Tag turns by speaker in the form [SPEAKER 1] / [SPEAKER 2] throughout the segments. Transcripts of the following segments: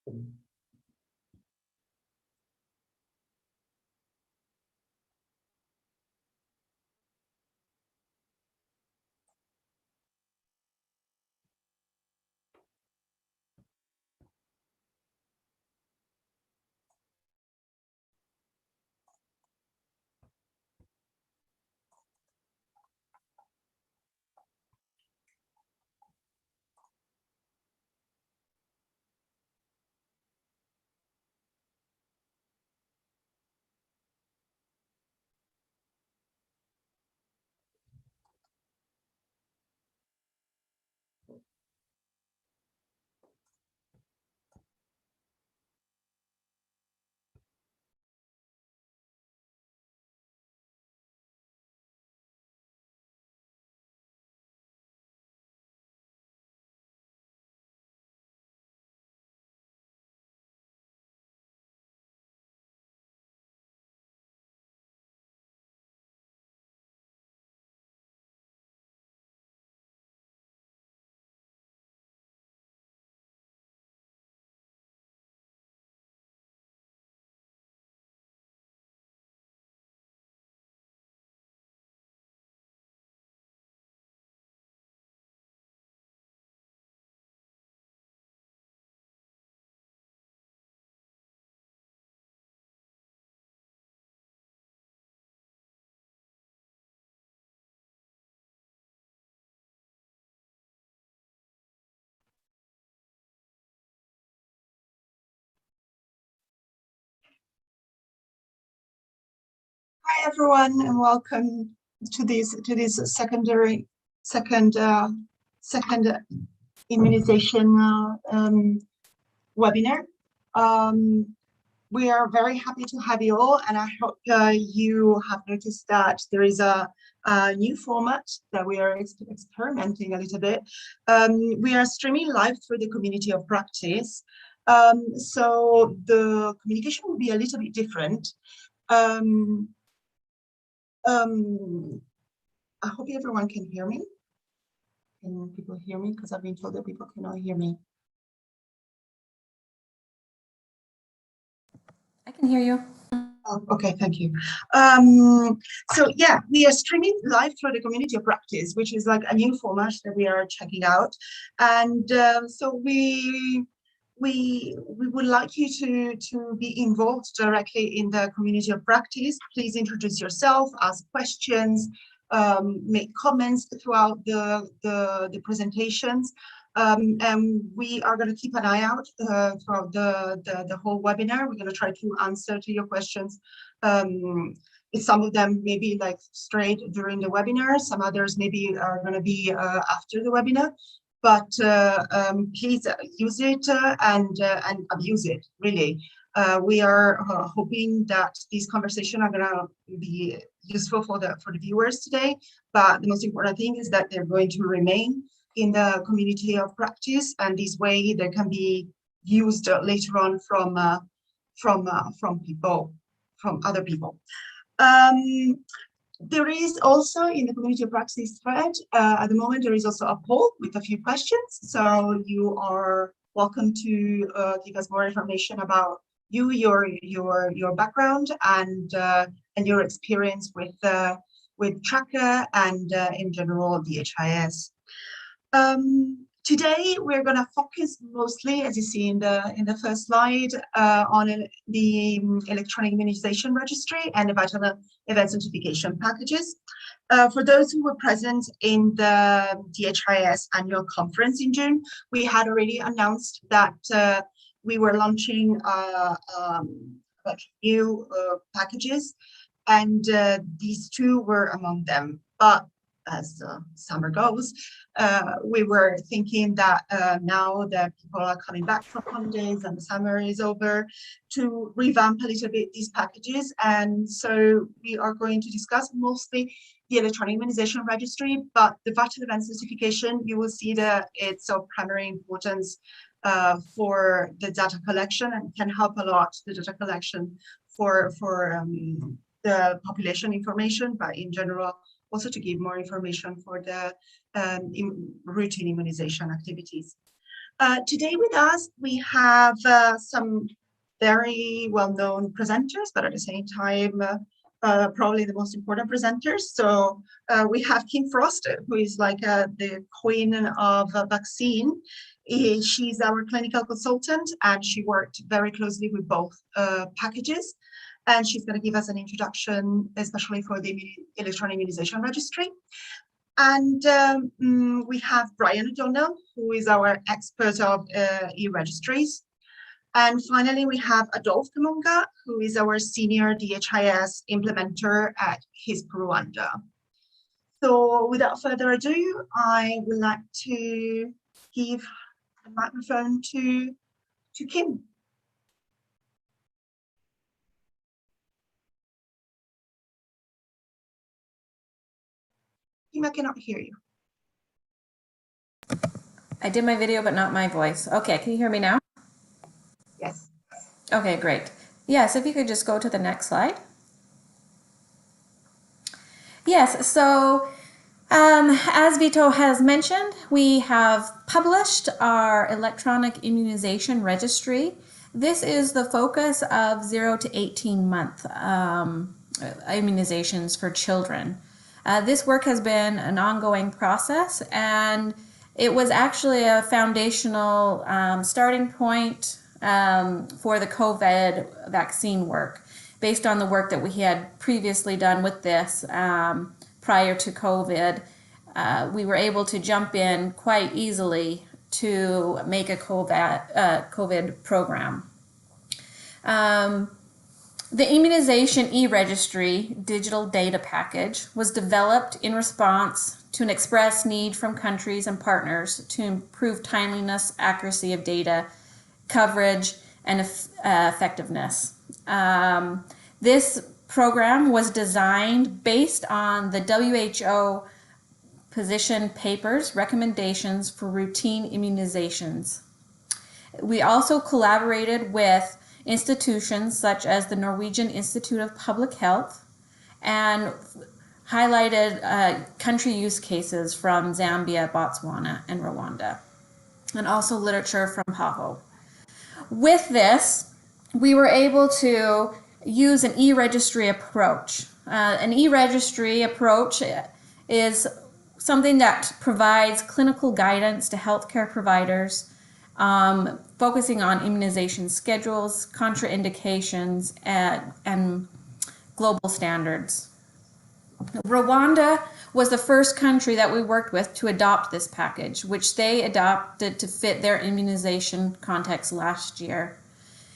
[SPEAKER 1] Hi everyone, and welcome to this second immunization webinar. We are very happy to have you all, and I hope you have noticed that there is a new format that we are experimenting a little bit. We are streaming live through the community of practice, so the communication will be a little bit different. I hope everyone can hear me. Can people hear me? Because I've been told that people cannot hear me.
[SPEAKER 2] I can hear you.
[SPEAKER 1] Oh, okay, thank you. So yeah, we are streaming live through the community of practice, which is like a new format that we are checking out. And so we would like you to be involved directly in the community of practice. Please introduce yourself, ask questions, make comments throughout the presentations. And we are going to keep an eye out throughout the whole webinar. We're going to try to answer to your questions. Some of them maybe like straight during the webinar, some others maybe are going to be after the webinar. But please use it and abuse it, really. We are hoping that these conversations are going to be useful for the viewers today. But the most important thing is that they're going to remain in the community of practice, and this way they can be used later on from other people. There is also in the community of practice thread at the moment, there is also a poll with a few questions. So you are welcome to give us more information about you, your background, and your experience with Tracker and in general DHIS. Today we're going to focus mostly, as you see in the first slide, on the electronic immunization registry and the vital event certification packages. For those who were present in the DHIS annual conference in June, we had already announced that we were launching a bunch of new packages, and these two were among them. But as summer goes, we were thinking that now that people are coming back from holidays and the summer is over, to revamp a little bit these packages. And so we are going to discuss mostly the electronic immunization registry, but the vital event certification, you will see that it's of primary importance for the data collection and can help a lot, the data collection for the population information, but in general, also to give more information for the routine immunization activities. Today with us, we have some very well-known presenters, but at the same time, probably the most important presenters. So we have Kim Frost, who is like the queen of vaccine. She's our clinical consultant, and she worked very closely with both packages. And she's going to give us an introduction, especially for the electronic immunization registry. And we have Brian O'Donnell, who is our expert of e-registries. And finally, we have Adolphe Kamunga, who is our senior DHIS implementer at DHIS2 Rwanda. So without further ado, I would like to give the microphone to Kim. Kim, I cannot hear you.
[SPEAKER 2] I did my video, but not my voice. Okay, can you hear me now?
[SPEAKER 1] Yes.
[SPEAKER 2] Okay, great. Yes, if you could just go to the next slide. Yes, so as Vito has mentioned, we have published our electronic immunization registry. This is the focus of 0 to 18 month immunizations for children. This work has been an ongoing process, and it was actually a foundational starting point for the COVID vaccine work, based on the work that we had previously done with this prior to COVID. We were able to jump in quite easily to make a COVID program. The Immunization E-Registry digital data package was developed in response to an express need from countries and partners to improve timeliness, accuracy of data, coverage, and effectiveness. This program was designed based on the WHO position papers, recommendations for routine immunizations. We also collaborated with institutions such as the Norwegian Institute of Public Health and highlighted country use cases from Zambia, Botswana, and Rwanda, and also literature from PAHO. With this, we were able to use an e-registry approach. An e-registry approach is something that provides clinical guidance to healthcare providers, focusing on immunization schedules, contraindications, and global standards. Rwanda was the first country that we worked with to adopt this package, which they adopted to fit their immunization context last year.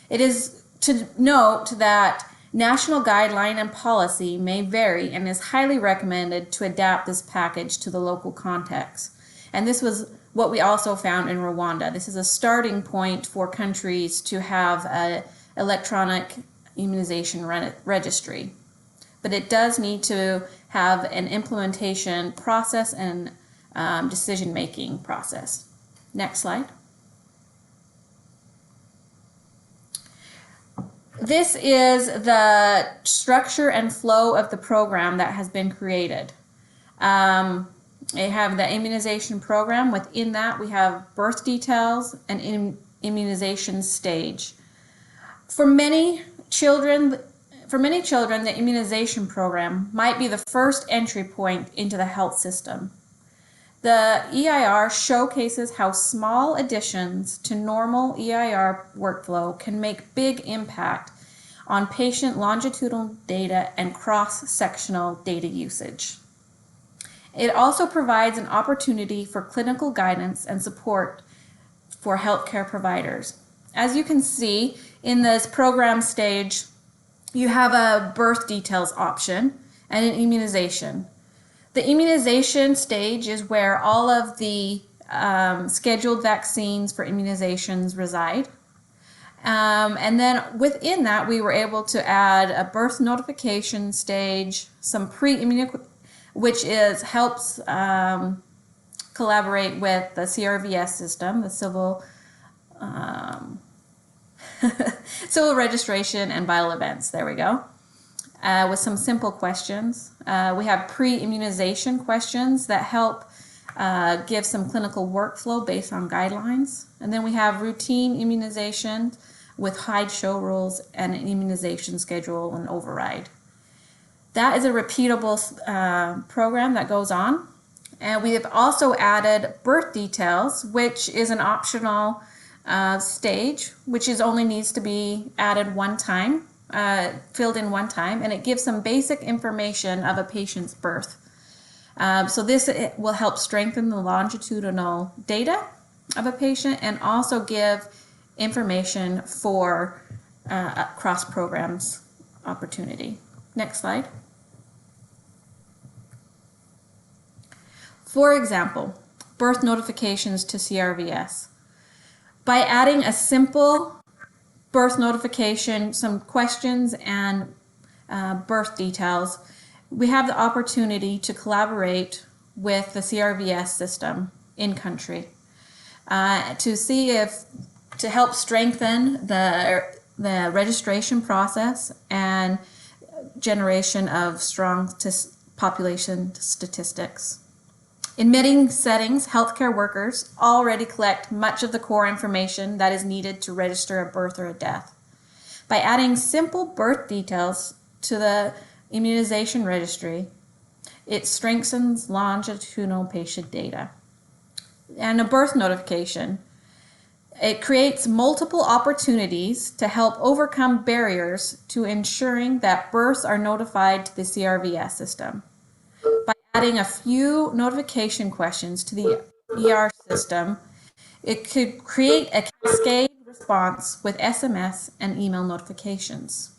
[SPEAKER 2] It is to note that national guideline and policy may vary and is highly recommended to adapt this package to the local context. And this was what we also found in Rwanda. This is a starting point for countries to have an electronic immunization registry. But it does need to have an implementation process and decision-making process. Next slide. This is the structure and flow of the program that has been created. They have the immunization program. Within that, we have birth details and immunization stage. For many children, the immunization program might be the first entry point into the health system. The EIR showcases how small additions to normal EIR workflow can make big impact on patient longitudinal data and cross-sectional data usage. It also provides an opportunity for clinical guidance and support for healthcare providers. As you can see in this program stage, you have a birth details option and an immunization. The immunization stage is where all of the scheduled vaccines for immunizations reside. And then within that, we were able to add a birth notification stage, some which helps collaborate with the CRVS system, the civil civil registration and vital events. There we go. With some simple questions. We have pre-immunization questions that help give some clinical workflow based on guidelines. And then we have routine immunization with hide show rules and an immunization schedule and override. That is a repeatable program that goes on. And we have also added birth details, which is an optional stage, which only needs to be added one time, filled in one time, and it gives some basic information of a patient's birth. So this will help strengthen the longitudinal data of a patient and also give information for cross programs opportunity. Next slide. For example, birth notifications to CRVS. By adding a simple birth notification, some questions and birth details, we have the opportunity to collaborate with the CRVS system in country to help strengthen the registration process and generation of strong population statistics. In many settings, healthcare workers already collect much of the core information that is needed to register a birth or a death. By adding simple birth details to the Immunization Registry, it strengthens longitudinal patient data. And a birth notification, it creates multiple opportunities to help overcome barriers to ensuring that births are notified to the CRVS system. By adding a few notification questions to the ER system, it could create a cascade response with SMS and email notifications.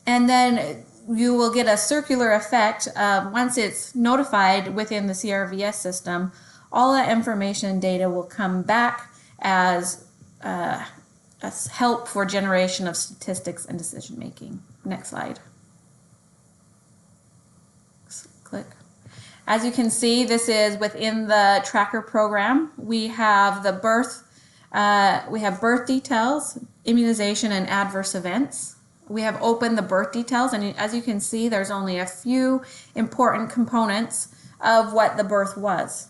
[SPEAKER 2] And then you will get a circular effect once it's notified within the CRVS system. All that information and data will come back as help for generation of statistics and decision making. Next slide. Click. As you can see, this is within the tracker program. We have the birth details, immunization, and adverse events. We have opened the birth details, and as you can see, there's only a few important components of what the birth was.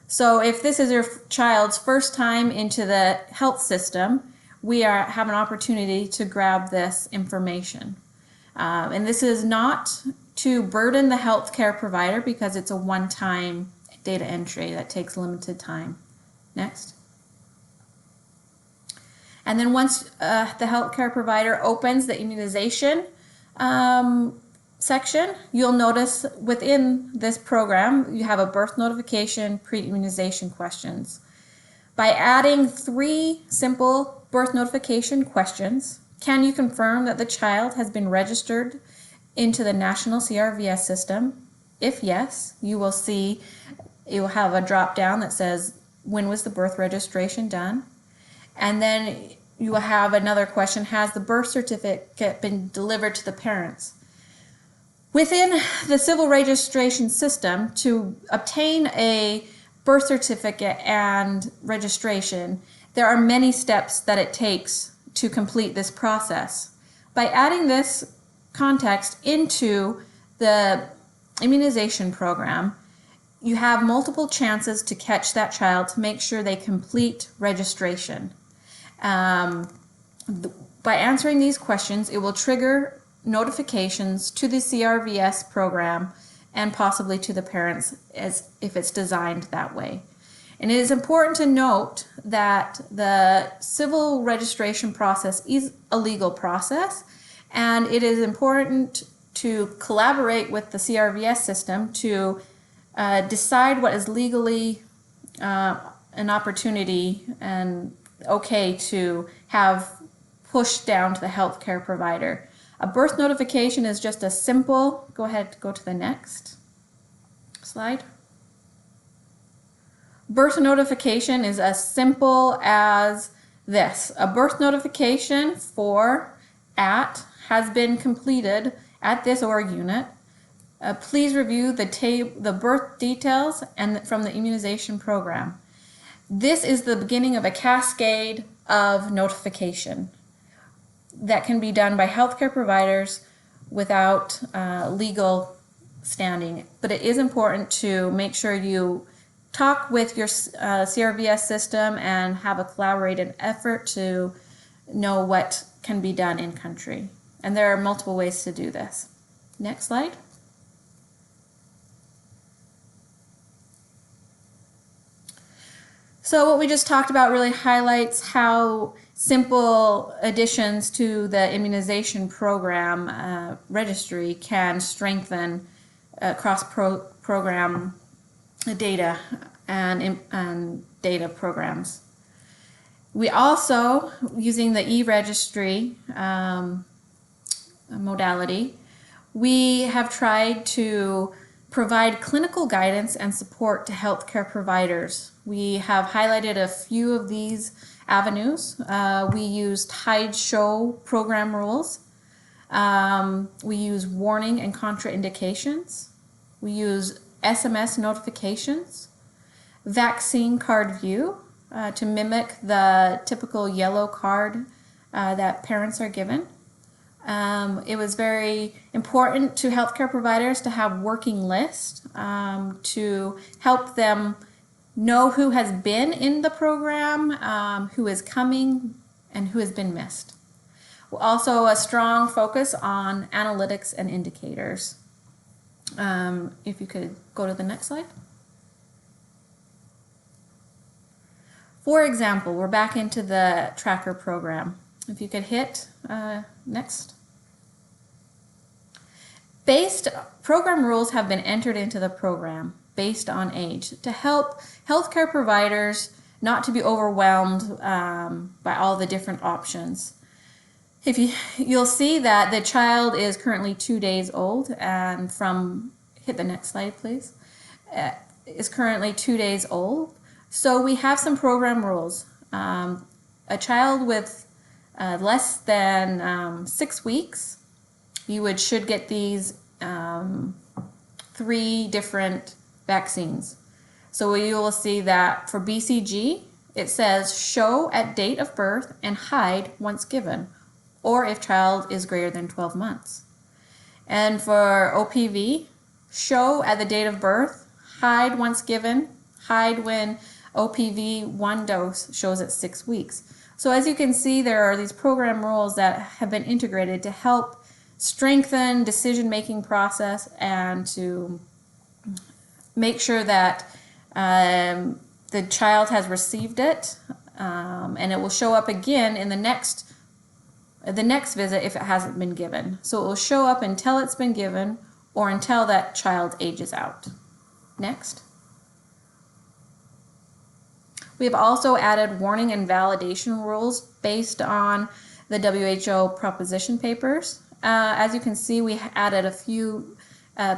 [SPEAKER 2] So if this is your child's first time into the health system, we have an opportunity to grab this information. And this is not to burden the healthcare provider because it's a one-time data entry that takes limited time. Next. And then once the healthcare provider opens the immunization section, you'll notice within this program, you have a birth notification, pre-immunization questions. By adding 3 simple birth notification questions, can you confirm that the child has been registered into the national CRVS system? If yes, you will have a drop down that says, when was the birth registration done? And then you will have another question, has the birth certificate been delivered to the parents? Within the civil registration system, to obtain a birth certificate and registration, there are many steps that it takes to complete this process. By adding this context into the immunization program, you have multiple chances to catch that child to make sure they complete registration. By answering these questions, it will trigger notifications to the CRVS program and possibly to the parents as if it's designed that way. And it is important to note that the civil registration process is a legal process, and it is important to collaborate with the CRVS system to decide what is legally an opportunity and okay to have pushed down to the healthcare provider. A birth notification is just a simple, go ahead, go to the next slide. Birth notification is as simple as this. A birth notification for has been completed at this org unit. Please review the birth details and from the immunization program. This is the beginning of a cascade of notification that can be done by healthcare providers without legal standing, but it is important to make sure you talk with your CRVS system and have a collaborated effort to know what can be done in country. And there are multiple ways to do this. Next slide. So what we just talked about really highlights how simple additions to the immunization program registry can strengthen cross-program data and data programs. We also, using the e-registry modality, we have tried to provide clinical guidance and support to healthcare providers. We have highlighted a few of these avenues. We use DHIS2 program rules. We use warning and contraindications. We use SMS notifications, vaccine card view to mimic the typical yellow card that parents are given. It was very important to healthcare providers to have working lists to help them know who has been in the program, who is coming, and who has been missed. Also, a strong focus on analytics and indicators. If you could go to the next slide. For example, we're back into the tracker program. If you could hit next. Program rules have been entered into the program based on age to help healthcare providers not to be overwhelmed by all the different options. You'll see that the child is currently 2 days old, and hit the next slide please, is currently 2 days old. So we have some program rules. A child with less than 6 weeks, you should get these 3 different vaccines. So you will see that for BCG, it says show at date of birth and hide once given, or if child is greater than 12 months. And for OPV, show at the date of birth, hide once given, hide when OPV 1 dose shows at 6 weeks. So as you can see, there are these program rules that have been integrated to help strengthen decision-making process and to make sure that the child has received it, and it will show up again in the next visit if it hasn't been given. So it will show up until it's been given or until that child ages out. Next. We have also added warning and validation rules based on the WHO proposition papers. As you can see, we added a few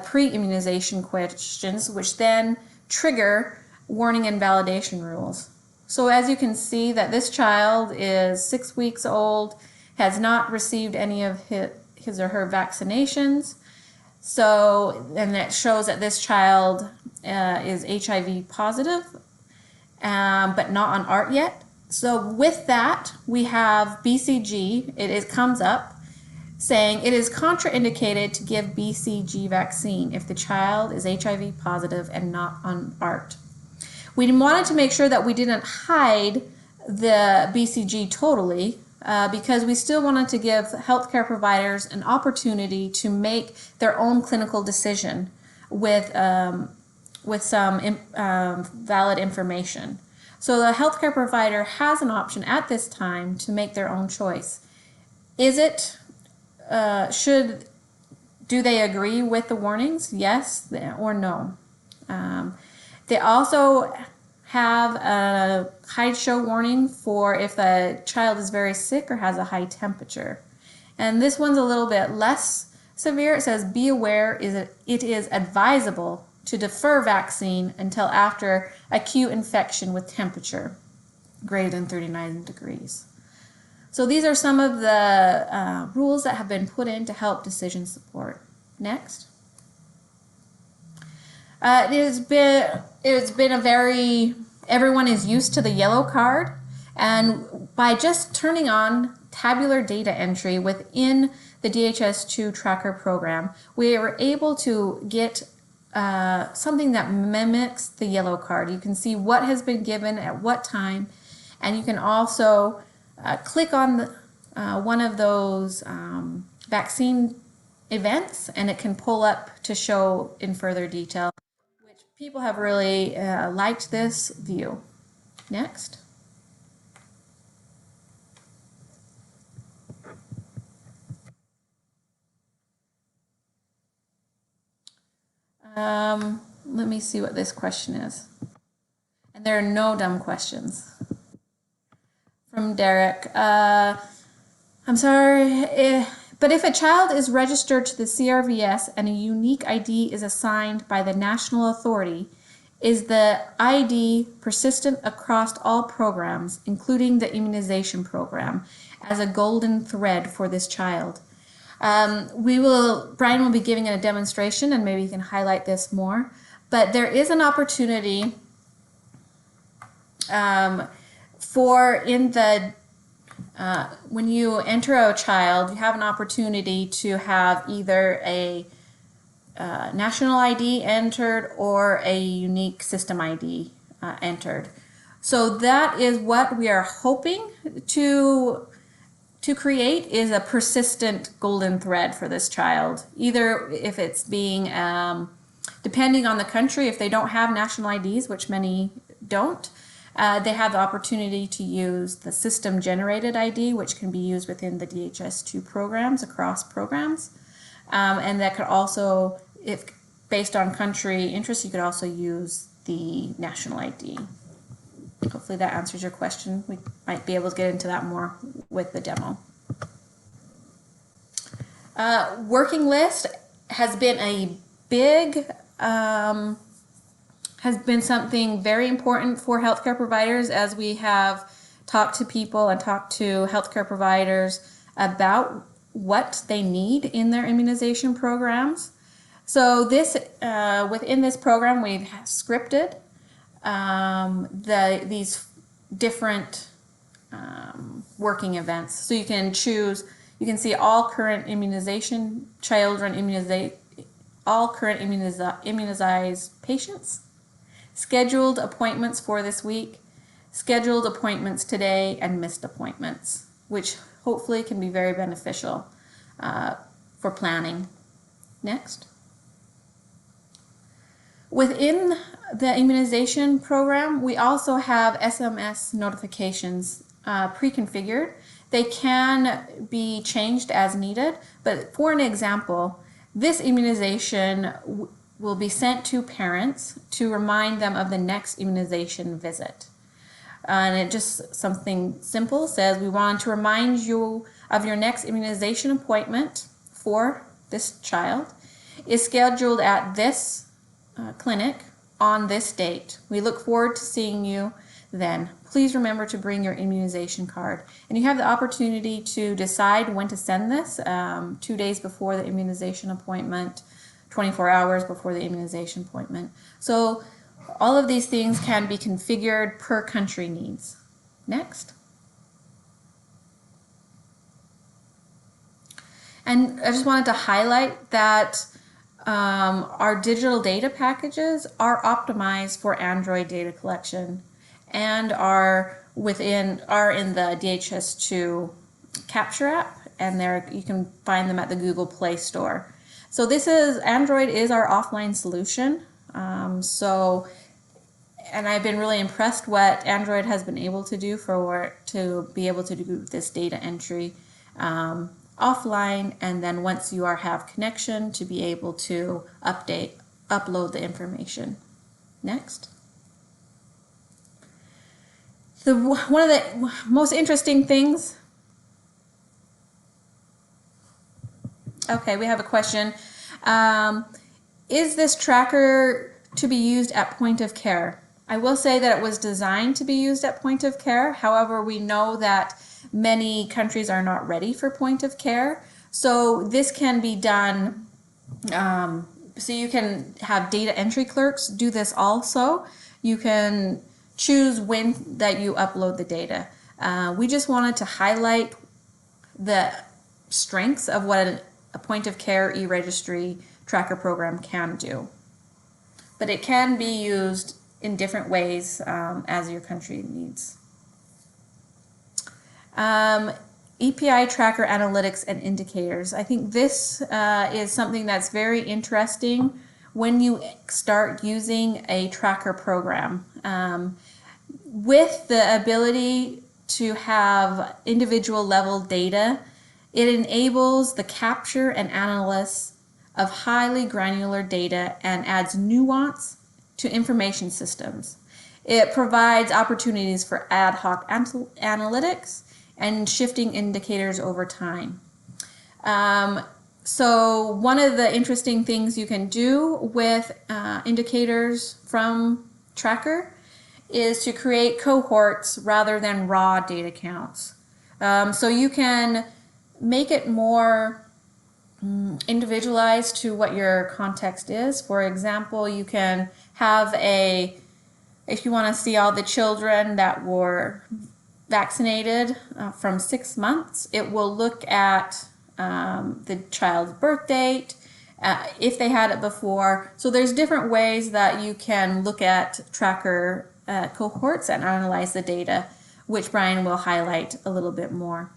[SPEAKER 2] pre-immunization questions which then trigger warning and validation rules. So as you can see that this child is 6 weeks old, has not received any of his or her vaccinations. And that shows that this child is HIV positive, but not on ART yet. So with that, we have BCG. It comes up saying it is contraindicated to give BCG vaccine if the child is HIV positive and not on ART. We wanted to make sure that we didn't hide the BCG totally because we still wanted to give healthcare providers an opportunity to make their own clinical decision with some valid information. So the healthcare provider has an option at this time to make their own choice. Do they agree with the warnings? Yes or no. They also have a high show warning for if the child is very sick or has a high temperature. And this one's a little bit less severe. It says, be aware it is advisable to defer vaccine until after acute infection with temperature greater than 39 degrees. So these are some of the rules that have been put in to help decision support. Next. It's been everyone is used to the yellow card, and by just turning on tabular data entry within the DHIS2 tracker program, we were able to get something that mimics the yellow card. You can see what has been given at what time, and you can also click on one of those vaccine events, and it can pull up to show in further detail, which people have really liked this view. Next. Let me see what this question is. And there are no dumb questions. From Derek. I'm sorry, but if a child is registered to the CRVS and a unique ID is assigned by the national authority, is the ID persistent across all programs, including the immunization program, as a golden thread for this child? Brian will be giving a demonstration, and maybe you can highlight this more, but there is an opportunity when you enter a child, you have an opportunity to have either a national ID entered or a unique system ID entered. So that is what we are hoping to create, is a persistent golden thread for this child. Either if it's being, depending on the country, if they don't have national IDs, which many don't, they have the opportunity to use the system generated ID, which can be used within the DHIS2 programs, across programs. And that could also, if based on country interest, you could also use the national ID. Hopefully that answers your question. We might be able to get into that more with the demo. Working list has been a big, has been something very important for healthcare providers, as we have talked to people and talked to healthcare providers about what they need in their immunization programs. So this, within this program, we've scripted these different working events. So you can choose, you can see all current immunization, all current immunized patients, scheduled appointments for this week, scheduled appointments today, and missed appointments, which hopefully can be very beneficial for planning. Next. Within the immunization program, we also have SMS notifications pre-configured. They can be changed as needed, but for an example, this immunization will be sent to parents to remind them of the next immunization visit. And it just, something simple says, we want to remind you of your next immunization appointment for this child is scheduled at this clinic on this date. We look forward to seeing you then. Please remember to bring your immunization card. And you have the opportunity to decide when to send this, 2 days before the immunization appointment, 24 hours before the immunization appointment. So all of these things can be configured per country needs. Next. And I just wanted to highlight that our digital data packages are optimized for Android data collection and are in the DHIS2 capture app, and there you can find them at the Google Play Store. So Android is our offline solution. And I've been really impressed what Android has been able to do to be able to do this data entry offline, and then once you have connection, to be able to upload the information. Next. One of the most interesting things. Okay, we have a question. Is this tracker to be used at point of care? I will say that it was designed to be used at point of care. However, we know that many countries are not ready for point of care. So this can be done, so you can have data entry clerks do this also. You can choose when that you upload the data. We just wanted to highlight the strengths of what a point of care e-registry tracker program can do. But it can be used in different ways as your country needs. EPI tracker analytics and indicators. I think this is something that's very interesting when you start using a tracker program. With the ability to have individual level data, it enables the capture and analysis of highly granular data and adds nuance to information systems. It provides opportunities for ad hoc analytics and shifting indicators over time. So one of the interesting things you can do with indicators from Tracker is to create cohorts rather than raw data counts. So you can make it more individualized to what your context is. For example, you can have if you want to see all the children that were vaccinated from 6 months, it will look at the child's birth date, if they had it before. So there's different ways that you can look at tracker cohorts and analyze the data, which Brian will highlight a little bit more.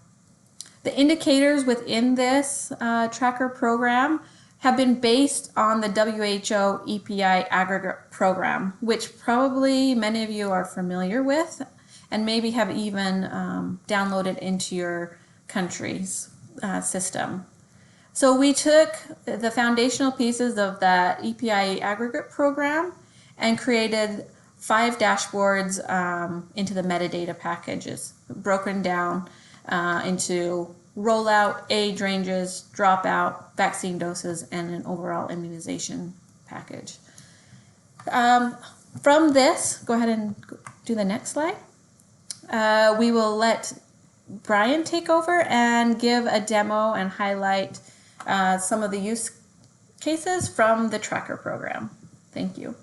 [SPEAKER 2] The indicators within this tracker program have been based on the WHO EPI aggregate program, which probably many of you are familiar with and maybe have even downloaded into your country's system. So we took the foundational pieces of that EPI aggregate program and created 5 dashboards into the metadata packages, broken down into rollout, age ranges, dropout, vaccine doses, and an overall immunization package. From this, go ahead and do the next slide. We will let Brian take over and give a demo and highlight some of the use cases from the tracker program. Thank you.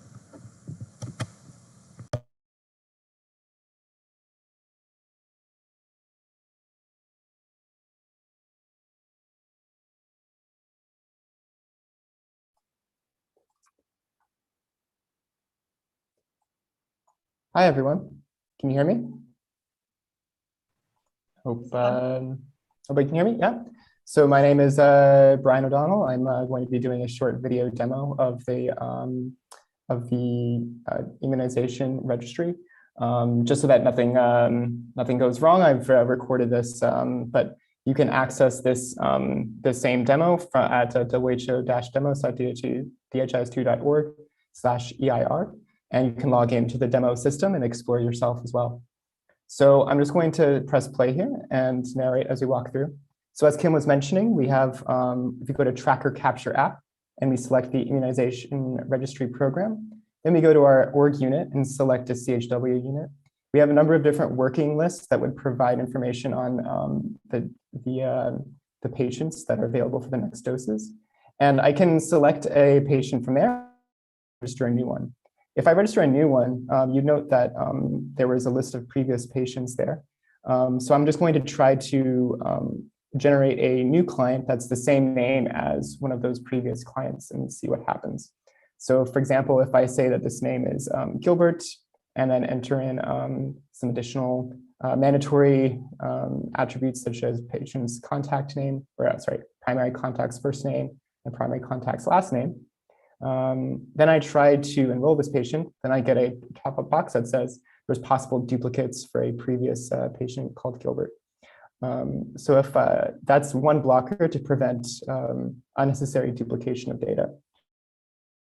[SPEAKER 3] Hi, everyone. Can you hear me? Hope everybody can hear me. Yeah. So my name is Brian O'Donnell. I'm going to be doing a short video demo of the Immunization Registry. Just so that nothing goes wrong, I've recorded this, but you can access this the same demo at who-demo.dhis2.org/EIR. And you can log into the demo system and explore yourself as well. So I'm just going to press play here and narrate as we walk through. So as Kim was mentioning, we have, if you go to Tracker Capture app and we select the Immunization Registry Program, then we go to our org unit and select a CHW unit. We have a number of different working lists that would provide information on the patients that are available for the next doses. And I can select a patient from there, register a new one. If I register a new one, you'd note that there was a list of previous patients there. So I'm just going to try to generate a new client that's the same name as one of those previous clients and see what happens. So for example, if I say that this name is Gilbert and then enter in some additional mandatory attributes such as patient's contact name, or primary contact's first name and primary contact's last name, then I try to enroll this patient, then I get a pop-up box that says there's possible duplicates for a previous patient called Gilbert. So if that's one blocker to prevent unnecessary duplication of data.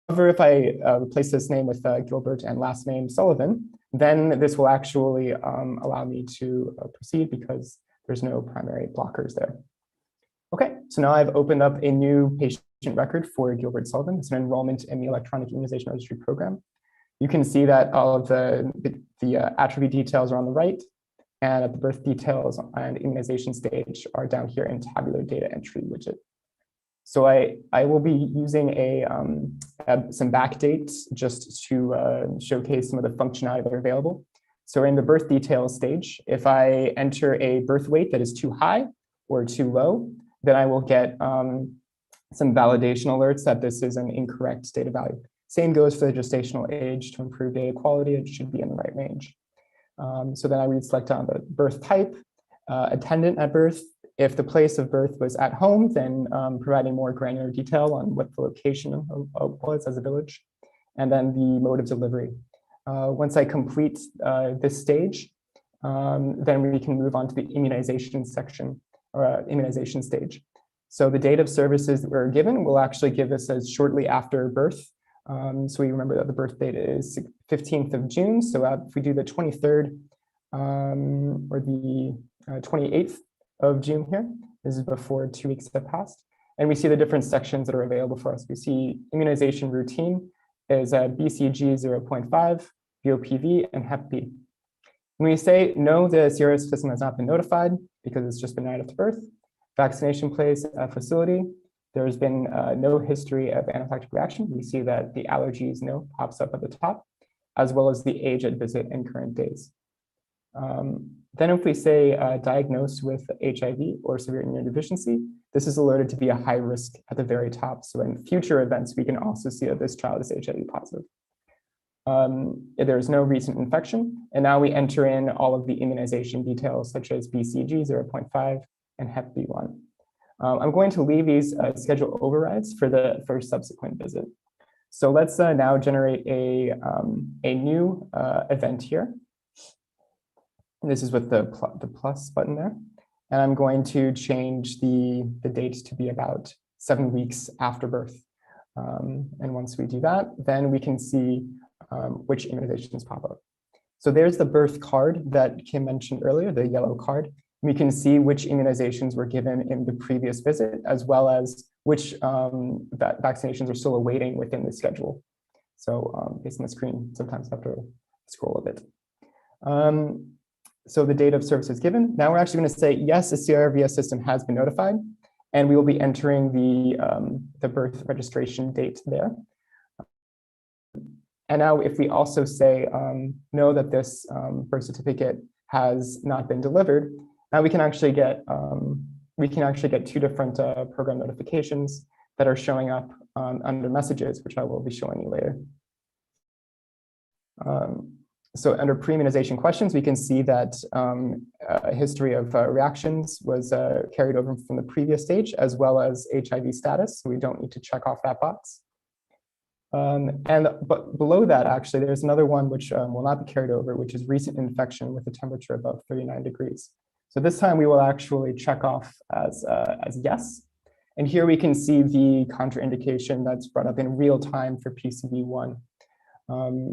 [SPEAKER 3] However, if I replace this name with Gilbert and last name Sullivan, then this will actually allow me to proceed because there's no primary blockers there. Okay, so now I've opened up a new patient record for Gilbert Sullivan. It's an enrollment in the Electronic Immunization Registry Program. You can see that all of the attribute details are on the right, and the birth details and immunization stage are down here in Tabular data entry widget. So I will be using some backdates just to showcase some of the functionality that are available. So in the birth details stage, if I enter a birth weight that is too high or too low, then I will get some validation alerts that this is an incorrect data value. Same goes for the gestational age. To improve data quality, it should be in the right range. So then I would select on the birth type, attendant at birth. If the place of birth was at home, then providing more granular detail on what the location was as a village, and then the mode of delivery. Once I complete this stage, then we can move on to the immunization section or immunization stage. So the date of services that we're given will actually give us as shortly after birth. So we remember that the birth date is 15th of June. So if we do the 23rd or the 28th of June here, this is before 2 weeks have passed. And we see the different sections that are available for us. We see immunization routine is BCG 0.5, VOPV, and Hep B. When we say no, the CRS system has not been notified because it's just been right after birth. Vaccination place facility, there's been no history of anaphylactic reaction. We see that the allergies no pops up at the top, as well as the age at visit and current days. Then if we say diagnosed with HIV or severe immunodeficiency, this is alerted to be a high risk at the very top. So in future events, we can also see that this child is HIV positive. There is no recent infection, and now we enter in all of the immunization details such as BCG 0.5 and Hep B1. I'm going to leave these schedule overrides for the subsequent visit. So let's now generate a new event here. And this is with the plus button there. And I'm going to change the date to be about 7 weeks after birth. And once we do that, then we can see which immunizations pop up. So there's the birth card that Kim mentioned earlier, the yellow card. We can see which immunizations were given in the previous visit, as well as which vaccinations are still awaiting within the schedule. So based on the screen, sometimes I have to scroll a bit. So the date of service is given. Now we're actually going to say, yes, the CRVS system has been notified, and we will be entering the birth registration date there. And now if we also say, no, that this birth certificate has not been delivered, now we can actually get two different program notifications that are showing up under messages, which I will be showing you later. So under pre-immunization questions, we can see that a history of reactions was carried over from the previous stage, as well as HIV status. So we don't need to check off that box. But below that, actually, there's another one which will not be carried over, which is recent infection with a temperature above 39 degrees. So this time we will actually check off as yes. And here we can see the contraindication that's brought up in real time for PCV1.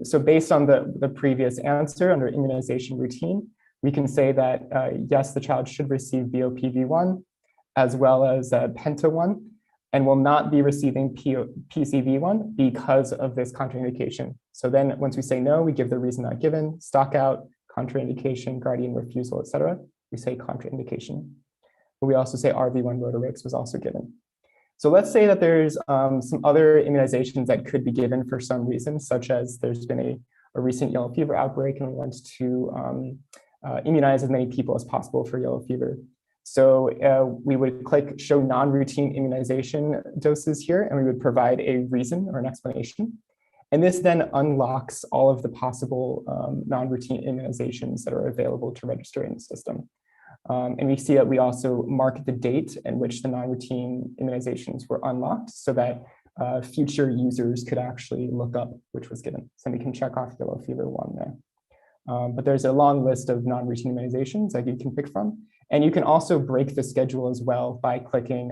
[SPEAKER 3] So based on the previous answer under immunization routine, we can say that yes, the child should receive VOPV1 as well as Penta1, and will not be receiving PCV1 because of this contraindication. So then once we say no, we give the reason not given, stock out, contraindication, guardian refusal, etc. We say contraindication. But we also say RV1 Rotarix was also given. So let's say that there's some other immunizations that could be given for some reason, such as there's been a recent yellow fever outbreak and we want to immunize as many people as possible for yellow fever. So we would click show non-routine immunization doses here, and we would provide a reason or an explanation. And this then unlocks all of the possible non-routine immunizations that are available to register in the system. And we see that we also mark the date in which the non-routine immunizations were unlocked so that future users could actually look up which was given. So we can check off yellow fever 1 there. But there's a long list of non-routine immunizations that you can pick from. And you can also break the schedule as well by clicking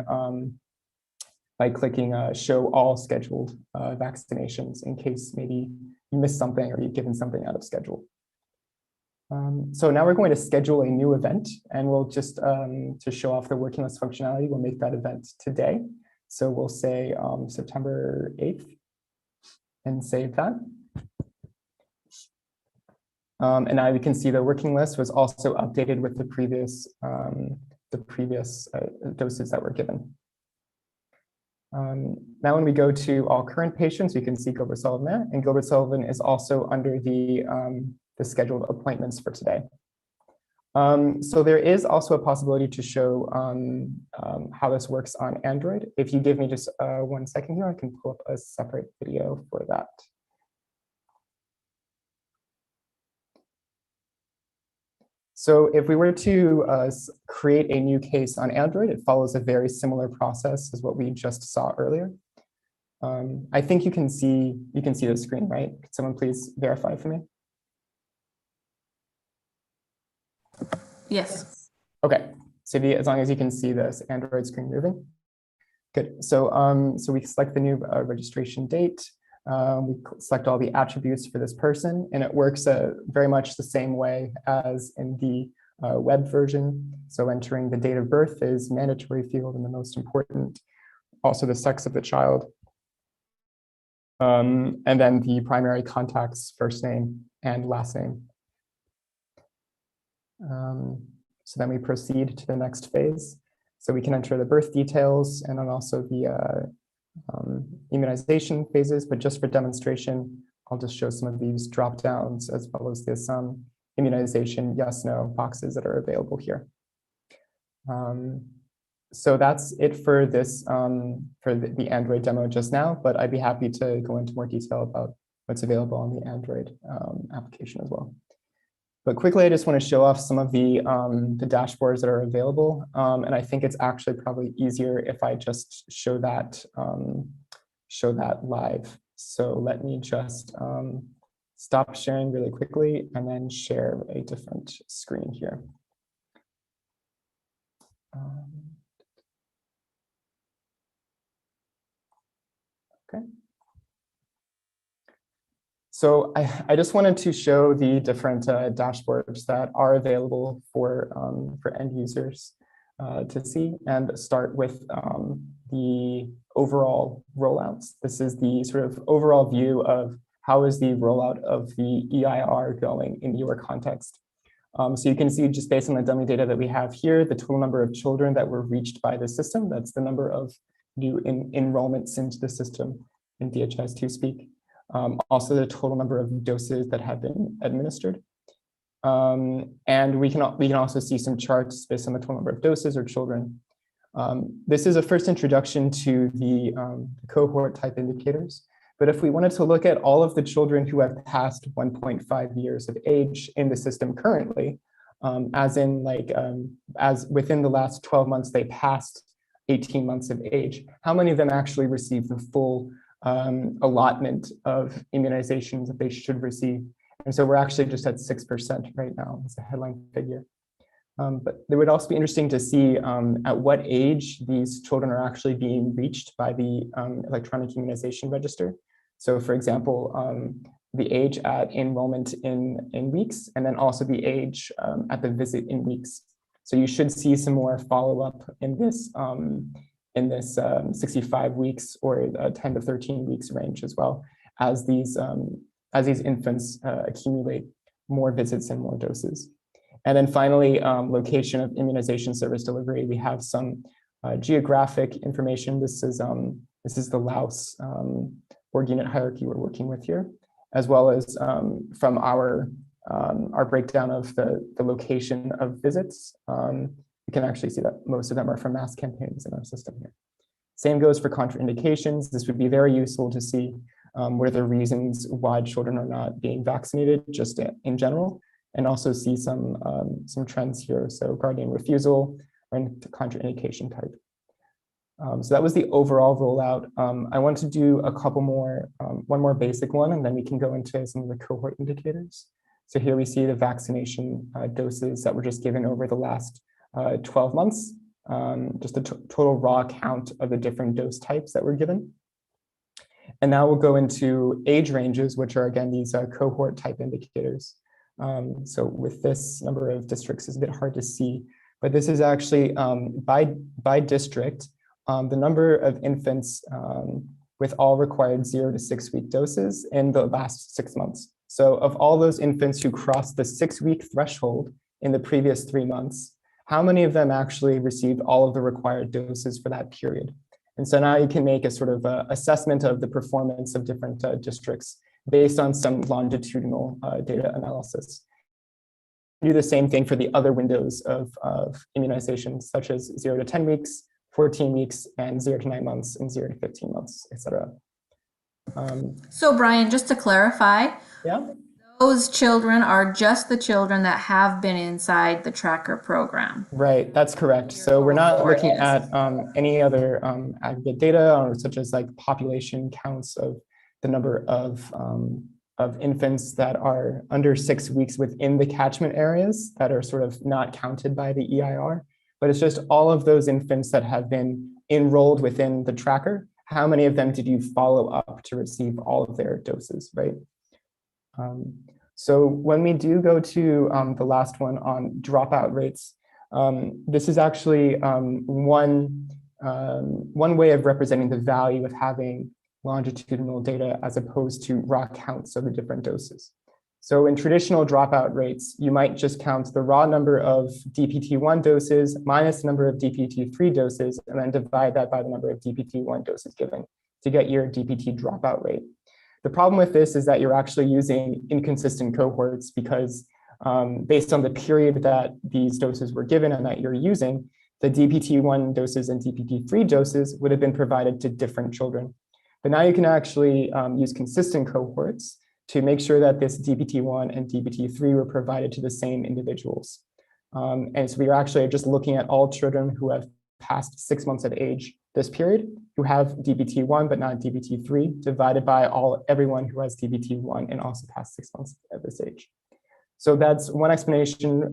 [SPEAKER 3] show all scheduled vaccinations in case maybe you missed something or you've given something out of schedule. So now we're going to schedule a new event, and we'll just, to show off the working list functionality, we'll make that event today. So we'll say September 8th and save that. And now we can see the working list was also updated with the previous doses that were given. Now when we go to all current patients, we can see Gilbert Sullivan there, and Gilbert Sullivan is also under the scheduled appointments for today. So there is also a possibility to show how this works on Android. If you give me just 1 second here, I can pull up a separate video for that. So if we were to create a new case on Android, it follows a very similar process as what we just saw earlier. I think you can see the screen, right? Could someone please verify for me?
[SPEAKER 2] Yes.
[SPEAKER 3] Okay, so as long as you can see this Android screen moving. Good, so, so we select the new registration date. We select all the attributes for this person, and it works very much the same way as in the web version. So entering the date of birth is mandatory field and the most important, also the sex of the child. And then the primary contact's first name and last name. So then we proceed to the next phase. So we can enter the birth details and then also the immunization phases, but just for demonstration, I'll just show some of these drop downs as well as this immunization yes, no boxes that are available here. So that's it for this, for the Android demo just now, but I'd be happy to go into more detail about what's available on the Android application as well. But quickly, I just want to show off some of the dashboards that are available. And I think it's actually probably easier if I just show that live. So let me just stop sharing really quickly and then share a different screen here. Okay. So I just wanted to show the different dashboards that are available for end users to see, and start with the overall rollouts. This is the sort of overall view of how is the rollout of the EIR going in your context. So you can see just based on the dummy data that we have here, the total number of children that were reached by the system. That's the number of new enrollments into the system in DHIS2 speak. Also the total number of doses that have been administered. And we can also see some charts based on the total number of doses or children. This is a first introduction to the cohort type indicators. But if we wanted to look at all of the children who have passed 1.5 years of age in the system currently, as in as within the last 12 months, they passed 18 months of age, how many of them actually received the full allotment of immunizations that they should receive? And so we're actually just at 6% right now as a headline figure. But it would also be interesting to see at what age these children are actually being reached by the electronic immunization register. So for example, the age at enrollment in weeks, and then also the age at the visit in weeks. So you should see some more follow-up in this 65 weeks or 10 to 13 weeks range as well, as these infants accumulate more visits and more doses. And then finally, location of immunization service delivery. We have some geographic information. This is the Laos org unit hierarchy we're working with here, as well as from our breakdown of the location of visits. You can actually see that most of them are from mass campaigns in our system here. Same goes for contraindications. This would be very useful to see what are the reasons why children are not being vaccinated, just in general, and also see some trends here. So guardian refusal and contraindication type. So that was the overall rollout. I want to do a couple more, one more basic one, and then we can go into some of the cohort indicators. So here we see the vaccination doses that were just given over the last 12 months, just a total raw count of the different dose types that were given. And now we'll go into age ranges, which are again, these cohort type indicators. So with this number of districts is a bit hard to see, but this is actually by district, the number of infants with all required 0 to 6 week doses in the last 6 months. So of all those infants who crossed the 6-week threshold in the previous 3 months, how many of them actually received all of the required doses for that period? And so now you can make a sort of assessment of the performance of different districts based on some longitudinal data analysis. do the same thing for the other windows of immunizations, such as 0 to 10 weeks, 14 weeks, and 0 to 9 months, and 0 to 15 months, etc.
[SPEAKER 2] So Brian, just to clarify,
[SPEAKER 3] Yeah.
[SPEAKER 2] those children are just the children that have been inside the tracker program.
[SPEAKER 3] Right, that's correct. So we're not looking at any other aggregate data, such as like population counts of the number of infants that are under 6 weeks within the catchment areas that are sort of not counted by the EIR, but it's just all of those infants that have been enrolled within the tracker. How many of them did you follow up to receive all of their doses, right? So when we do go to the last one on dropout rates, this is actually one way of representing the value of having longitudinal data as opposed to raw counts of the different doses. So in traditional dropout rates, you might just count the raw number of DPT1 doses minus the number of DPT3 doses, and then divide that by the number of DPT1 doses given to get your DPT dropout rate. The problem with this is that you're actually using inconsistent cohorts because based on the period that these doses were given and that you're using, the DPT1 doses and DPT3 doses would have been provided to different children. But now you can actually use consistent cohorts to make sure that this DPT1 and DPT3 were provided to the same individuals. And so we are actually just looking at all children who have passed 6 months of age this period, who have DPT1 but not DPT3, divided by everyone who has DPT1 and also passed 6 months at this age. So that's one explanation.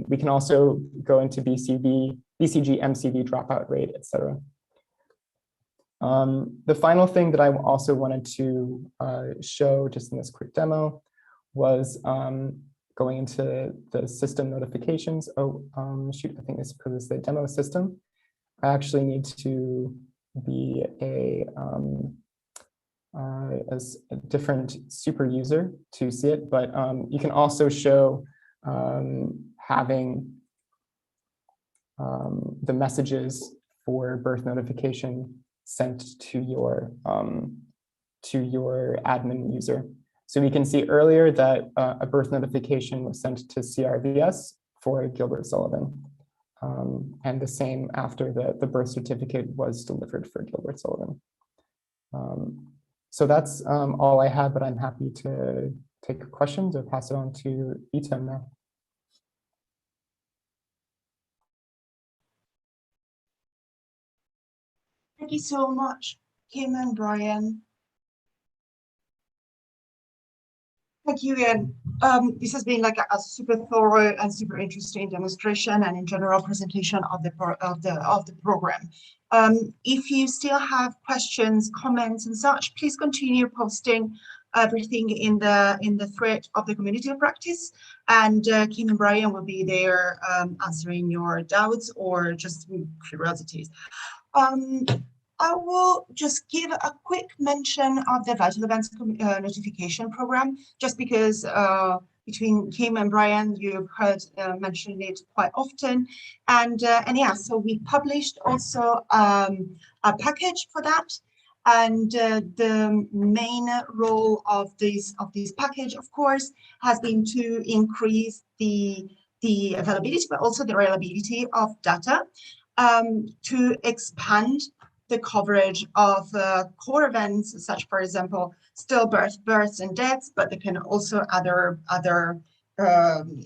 [SPEAKER 3] We can also go into BCG, MCV dropout rate, etc. The final thing that I also wanted to show just in this quick demo was going into the system notifications. Oh, shoot, I think this is the demo system. I actually need to be a different super user to see it, but you can also show having the messages for birth notification sent to your admin user. So we can see earlier that a birth notification was sent to CRVS for Gilbert Sullivan. And the same after the birth certificate was delivered for Gilbert Sullivan. So that's all I have, but I'm happy to take questions or pass it on to Item now.
[SPEAKER 1] Thank you so much, Kim and Brian. Thank you, Ian. This has been like a super thorough and super interesting demonstration and in general presentation of the program. If you still have questions, comments, and such, please continue posting everything in the thread of the community of practice, and Kim and Brian will be there answering your doubts or just curiosities. I will just give a quick mention of the Vital Events notification program, just because between Kim and Brian, you've heard mention it quite often. And yeah, so we published also a package for that. And the main role of this package, of course, has been to increase the availability, but also the reliability of data, to expand the coverage of core events, such, for example, stillbirth, births, and deaths, but there can also other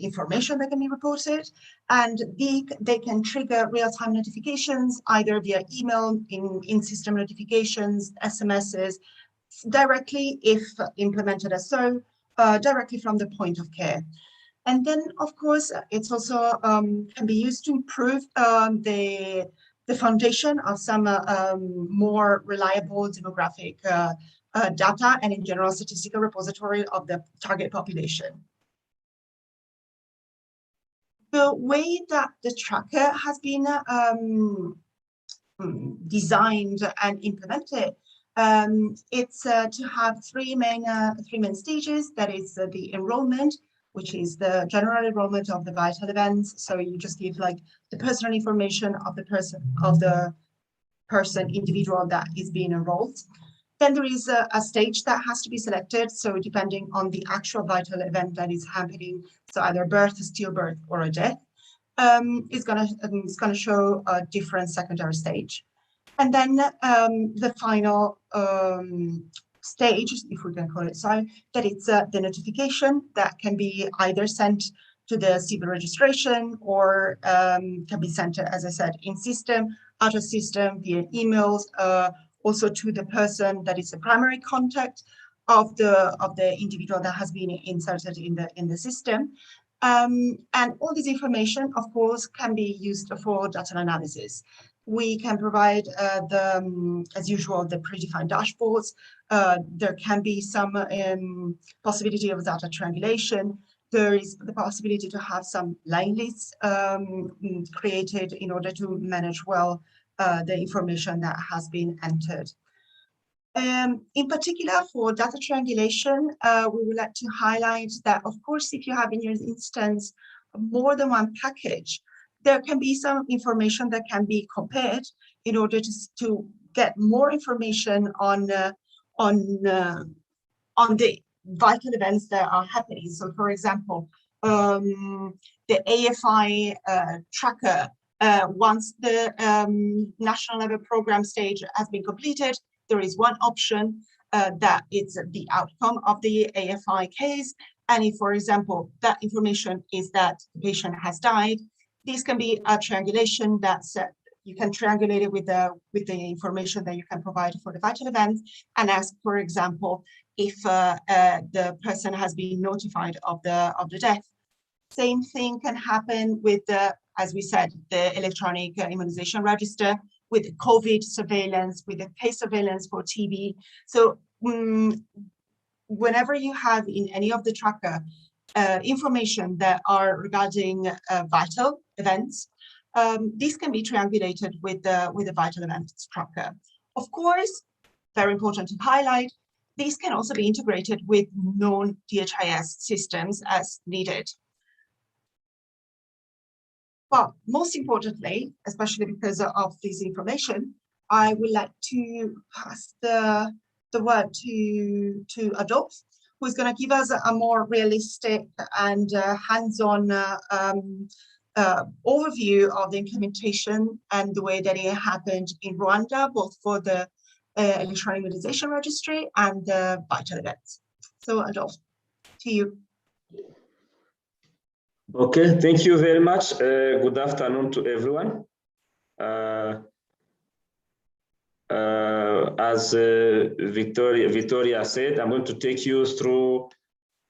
[SPEAKER 1] information that can be reported, and they can trigger real-time notifications either via email, in-system notifications, SMSs, directly, if implemented as so, directly from the point of care. And then, of course, it's also can be used to improve the foundation of some more reliable demographic data and in general statistical repository of the target population. The way that the tracker has been designed and implemented, it's to have three main stages. That is the enrollment, which is the general enrollment of the vital events. So you just give like the personal information of the person individual that is being enrolled. Then there is a stage that has to be selected. So depending on the actual vital event that is happening, so either birth, stillbirth, or a death, it's gonna show a different secondary stage. And then the final stage, if we can call it so, that it's the notification that can be either sent to the civil registration or can be sent, as I said, in system, out of system, via emails, also to the person that is the primary contact of the individual that has been inserted in the system. And all this information, of course, can be used for data analysis. We can provide as usual, the predefined dashboards. There can be some possibility of data triangulation. There is the possibility to have some line lists created in order to manage well the information that has been entered. In particular, for data triangulation, we would like to highlight that, of course, if you have in your instance more than one package, there can be some information that can be compared in order to get more information on the vital events that are happening. So, for example, the AFI tracker, once the national level program stage has been completed, there is one option that it's the outcome of the AFI case. And if, for example, that information is that the patient has died, this can be a triangulation that's you can triangulate it with the information that you can provide for the vital events and ask, for example, if the person has been notified of the death. Same thing can happen with the, as we said, the electronic immunization register, with the COVID surveillance, with the case surveillance for TB. So whenever you have in any of the tracker information that are regarding vital events, this can be triangulated with the vital events tracker. Of course, very important to highlight, these can also be integrated with known DHIS systems as needed. But most importantly, especially because of this information, I would like to pass the word to Adolphe, who's going to give us a more realistic and hands-on overview of the implementation and the way that it happened in Rwanda, both for the electronic immunization registry and the vital events. So Adolphe, to you.
[SPEAKER 4] Okay, thank you very much. Good afternoon to everyone. As Victoria said, I'm going to take you through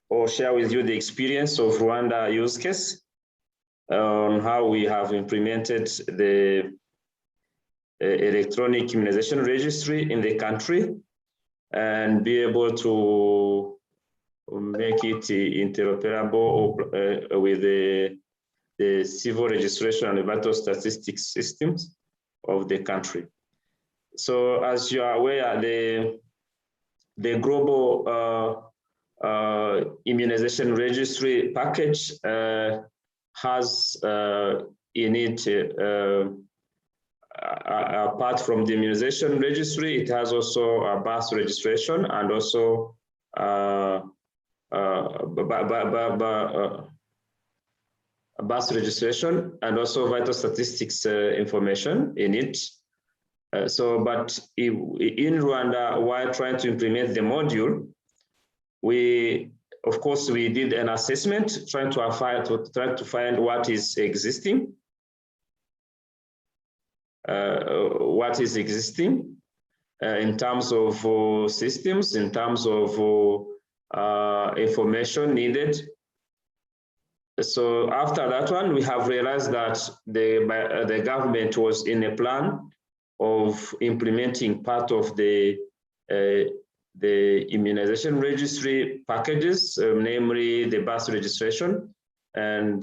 [SPEAKER 4] or share with you the experience of Rwanda use case on how we have implemented the electronic immunization registry in the country and be able to make it interoperable with the civil registration and the vital statistics systems of the country. So as you are aware, the global immunization registry package has in it, apart from the immunization registry, it has also a birth registration and also birth registration and also vital statistics information in it. But in Rwanda, while trying to implement the module, of course, we did an assessment trying to find what is existing. In terms of systems, in terms of information needed. So after that one, we have realized that the government was in a plan of implementing part of the immunization registry packages, namely the birth registration and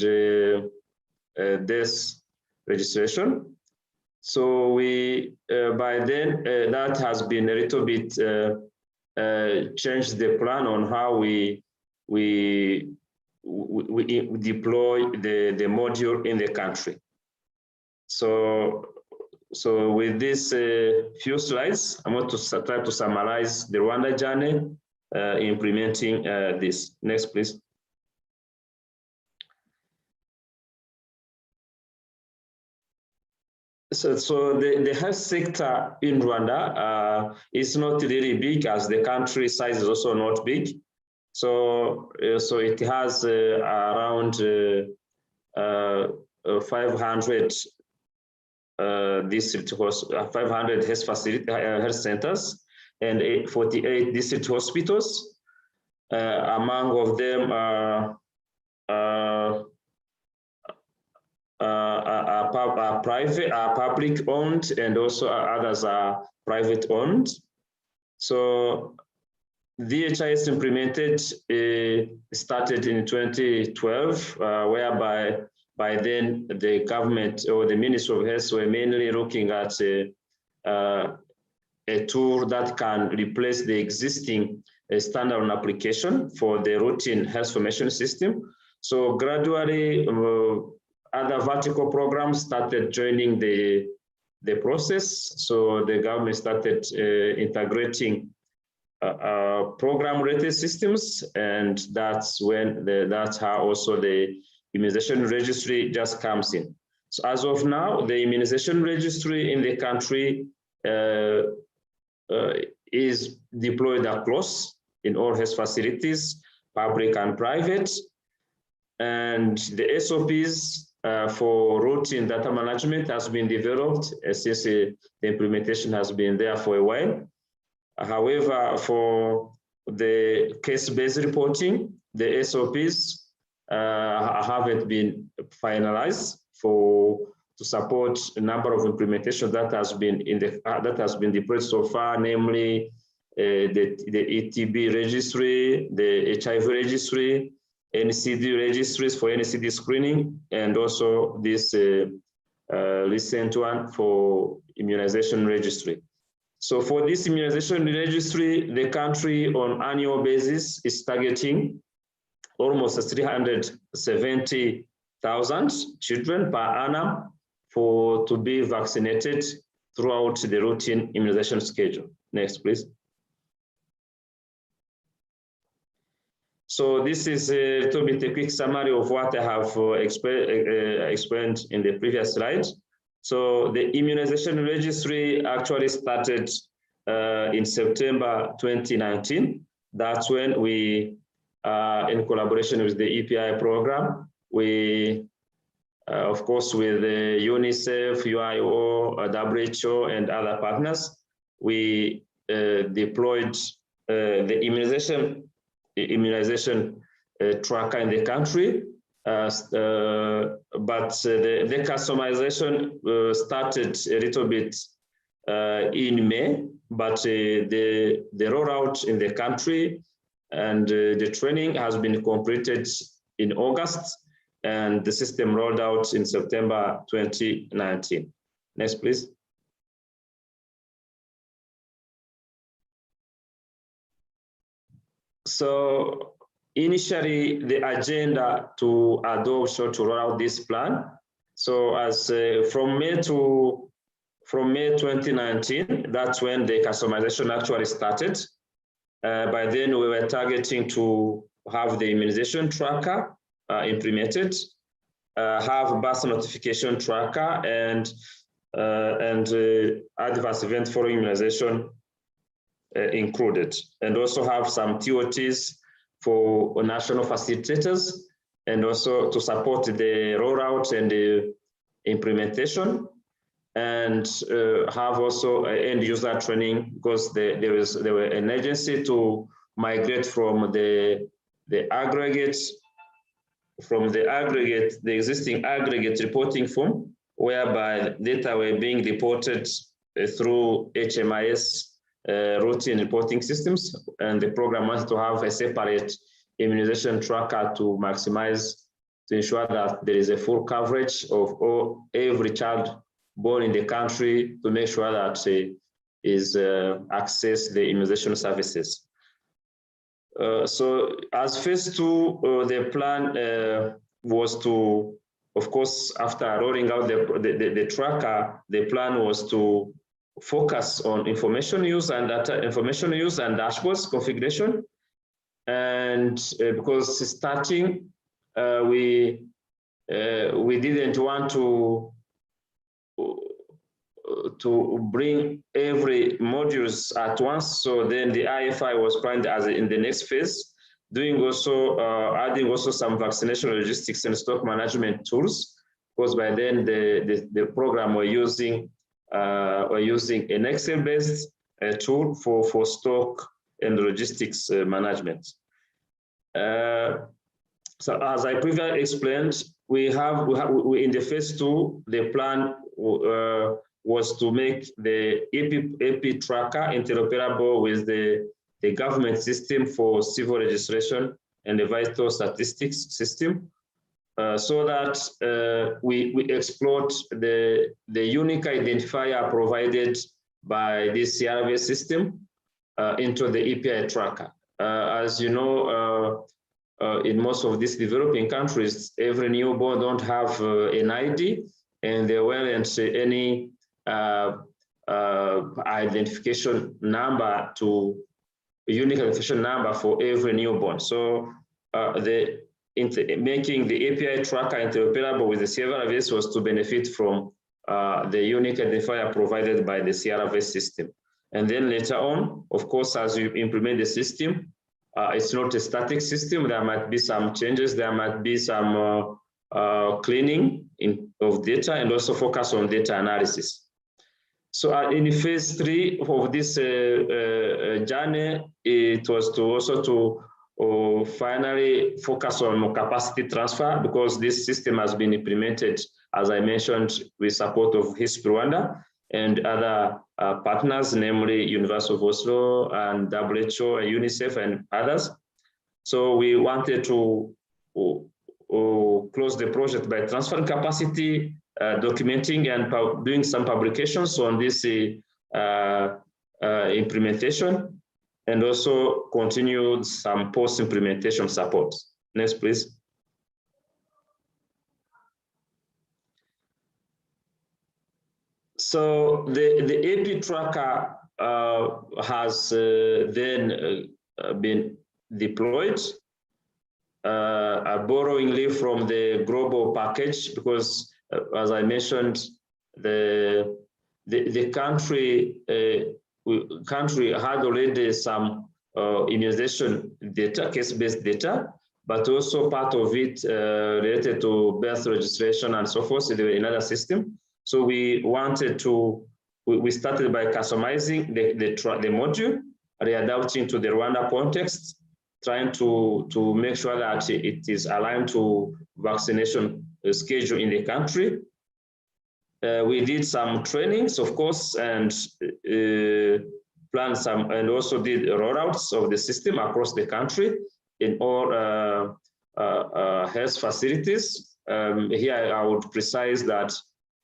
[SPEAKER 4] death registration. So we, by then, that has been a little bit changed the plan on how we deploy the module in the country. So So with these few slides, I'm going to try to summarize the Rwanda journey implementing this. Next, please. So the health sector in Rwanda is not really big, as the country size is also not big. So it has around 500 district 500 health centers and 48 district hospitals. Among of them are private, public owned, and also others are private owned. So DHIS implemented started in 2012, whereby by then the government or the Ministry of Health were mainly looking at a tool that can replace the existing standalone application for the routine health information system. So gradually, other vertical programs started joining the process. So the government started integrating program-related systems, and that's when that's how also the immunization registry just comes in. So as of now, the immunization registry in the country is deployed across in all health facilities, public and private, and the SOPs for routine data management has been developed since the implementation has been there for a while. However, for the case-based reporting, the SOPs haven't been finalized to support a number of implementations that has been deployed so far, namely the ETB registry, the HIV registry, NCD registries for NCD screening, and also this recent one for immunization registry. So for this immunization registry, the country on annual basis is targeting almost 370,000 children per annum to be vaccinated throughout the routine immunization schedule. Next, please. So this is a little bit a quick summary of what I have explained in the previous slide. So the immunization registry actually started in September 2019. That's when we, in collaboration with the EPI program, we, of course, with the UNICEF, UIO, WHO, and other partners, we deployed the immunization tracker in the country. But the customization started a little bit in May, but the rollout in the country and the training has been completed in August, and the system rolled out in September 2019. Next, please. So initially, the agenda to adopt or to roll out this plan. So as from May 2019, that's when the customization actually started. By then, we were targeting to have the immunization tracker implemented, have birth notification tracker, and adverse event following immunization included, and also have some TOTs for national facilitators, and also to support the rollout and the implementation, and have also end user training, because there were an agency to migrate from the existing aggregate reporting form, whereby data were being reported through HMIS routine reporting systems, and the program wants to have a separate immunization tracker to ensure that there is a full coverage of every child born in the country, to make sure that is access the immunization services. So as phase two, the plan was to of course, after rolling out the tracker, the plan was to focus on information use and dashboards configuration. And because starting, we didn't want to bring every modules at once. So then the IFI was planned as in the next phase, doing also adding also some vaccination logistics and stock management tools, because by then the program were using an Excel-based tool for stock and logistics management. So as I previously explained, we in the phase 2, the plan was to make the EP tracker interoperable with the government system for civil registration and the vital statistics system, so that we exploit the unique identifier provided by this CRV system into the API tracker. As you know, in most of these developing countries, every newborn don't have an ID, and there weren't any identification number unique identification number for every newborn. So making the API tracker interoperable with the CRVS was to benefit from the unique identifier provided by the CRVS system. And then later on, of course, as you implement the system, it's not a static system. There might be some changes. There might be some cleaning of data, and also focus on data analysis. So in phase 3 of this journey, it was to finally focus on capacity transfer, because this system has been implemented, as I mentioned, with support of DHIS2 Rwanda and other partners, namely University of Oslo and WHO and UNICEF and others. So we wanted to close the project by transferring capacity, documenting and doing some publications on this implementation, and also continued some post-implementation support. Next, please. So the AP tracker has then been deployed, borrowing from the global package, because as I mentioned, the country had already some immunization data, case-based data, but also part of it related to birth registration and so forth in another system. So we wanted to, we started by customizing the module, readapting to the Rwanda context, trying to make sure that it is aligned to vaccination schedule in the country. We did some trainings, of course, and planned some, and also did rollouts of the system across the country in all health facilities. Here I would precise that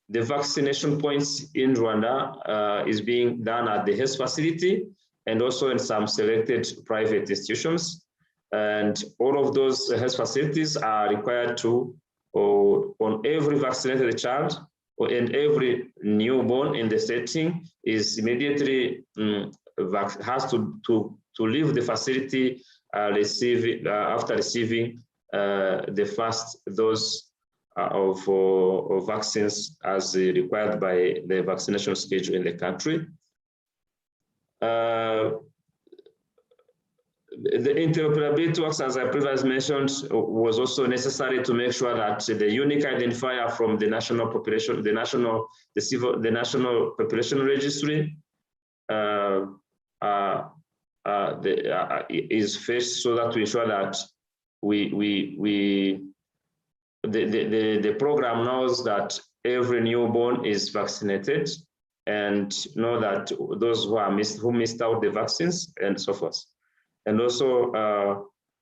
[SPEAKER 4] the vaccination points in Rwanda is being done at the health facility and also in some selected private institutions. And all of those health facilities are required to, on every vaccinated child and every newborn in the setting is immediately has to leave the facility after receiving the first dose of vaccines as required by the vaccination schedule in the country. The interoperability works, as I previously mentioned, was also necessary to make sure that the unique identifier from the national population, the national population registry is fetched, so that we ensure that the program knows that every newborn is vaccinated, and know that those who missed out the vaccines and so forth. And also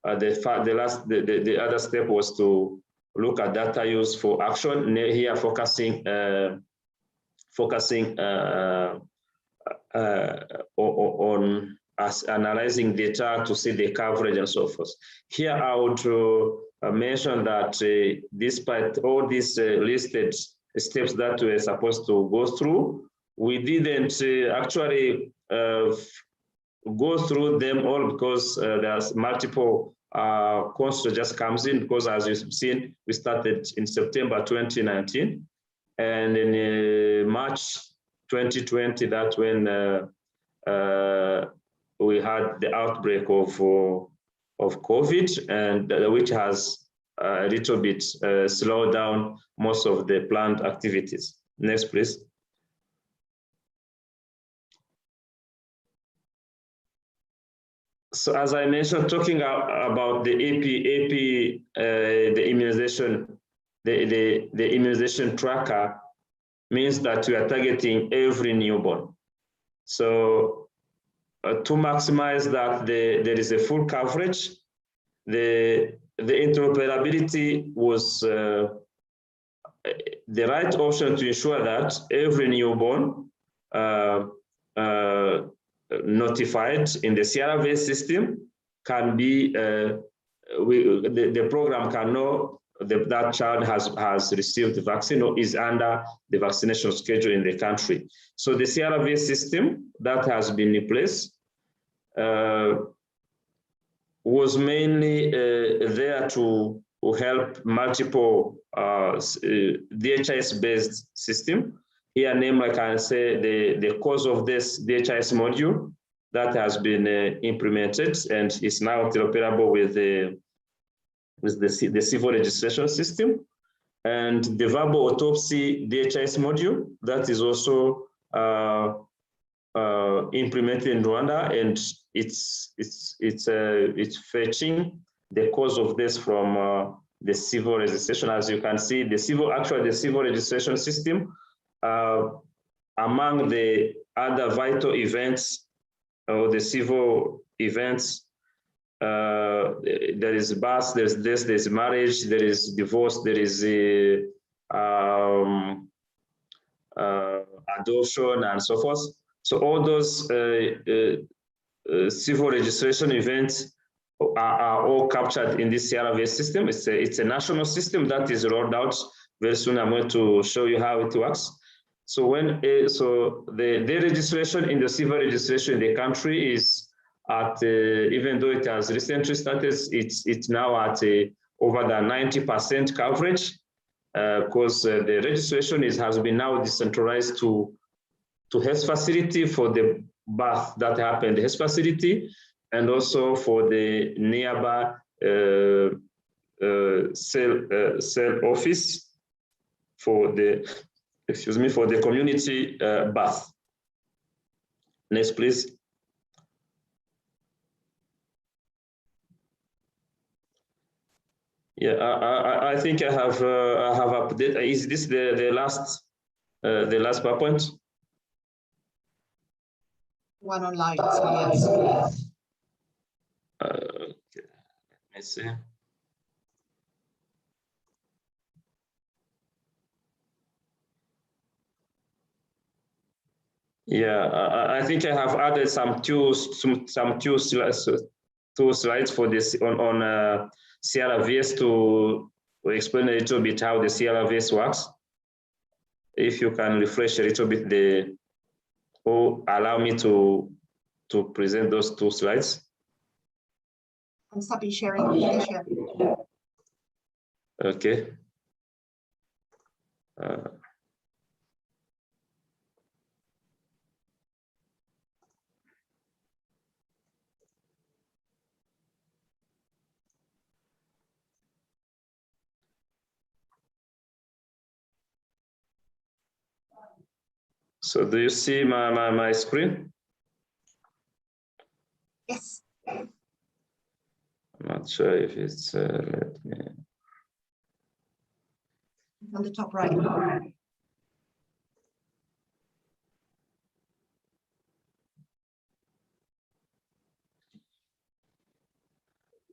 [SPEAKER 4] the other step was to look at data use for action. Here focusing on as analyzing data to see the coverage and so forth. Here I would mention that despite all these listed steps that we're supposed to go through, we didn't actually go through them all because there's multiple constraints just comes in, because as you've seen, we started in September 2019, and in March 2020, that's when we had the outbreak of COVID, and which has a little bit slowed down most of the planned activities. Next, please. So as I mentioned, talking about the the immunization tracker means that we are targeting every newborn. So to maximize that there is a full coverage, the interoperability was the right option to ensure that every newborn notified in the CRV system can be, the program can know that child has received the vaccine or is under the vaccination schedule in the country. So the CRV system that has been in place was mainly there to help multiple DHIS-based system. Here, name, I can say the cause of this DHIS module that has been implemented and is now interoperable with the civil registration system, and the verbal autopsy DHIS module that is also implemented in Rwanda, and it's fetching the cause of this from the civil registration. As you can see, the civil registration system, among the other vital events or the civil events, there is birth, there's death, there's marriage, there is divorce, there is adoption, and so forth. So all those civil registration events are all captured in this CRV system. It's a national system that is rolled out very soon. I'm going to show you how it works. So when the registration in the civil registration in the country is at even though it has recently started, it's now at over the 90% coverage, because the registration has been now decentralized to health facility for the birth that happened, health facility, and also for the nearby cell office for the for the community birth. Next, please. Yeah, I think I have updated. Is this the last PowerPoint?
[SPEAKER 1] One online, so yes.
[SPEAKER 4] Okay, let me see. Yeah, I think I have added some two slides for this on CRVS to explain a little bit how the CRVS works. If you can refresh a little bit or allow me to present those two slides.
[SPEAKER 1] I'm stopping sharing.
[SPEAKER 4] Okay. So do you see my screen?
[SPEAKER 1] Yes.
[SPEAKER 4] I'm not sure if it's let me.
[SPEAKER 1] On the top right.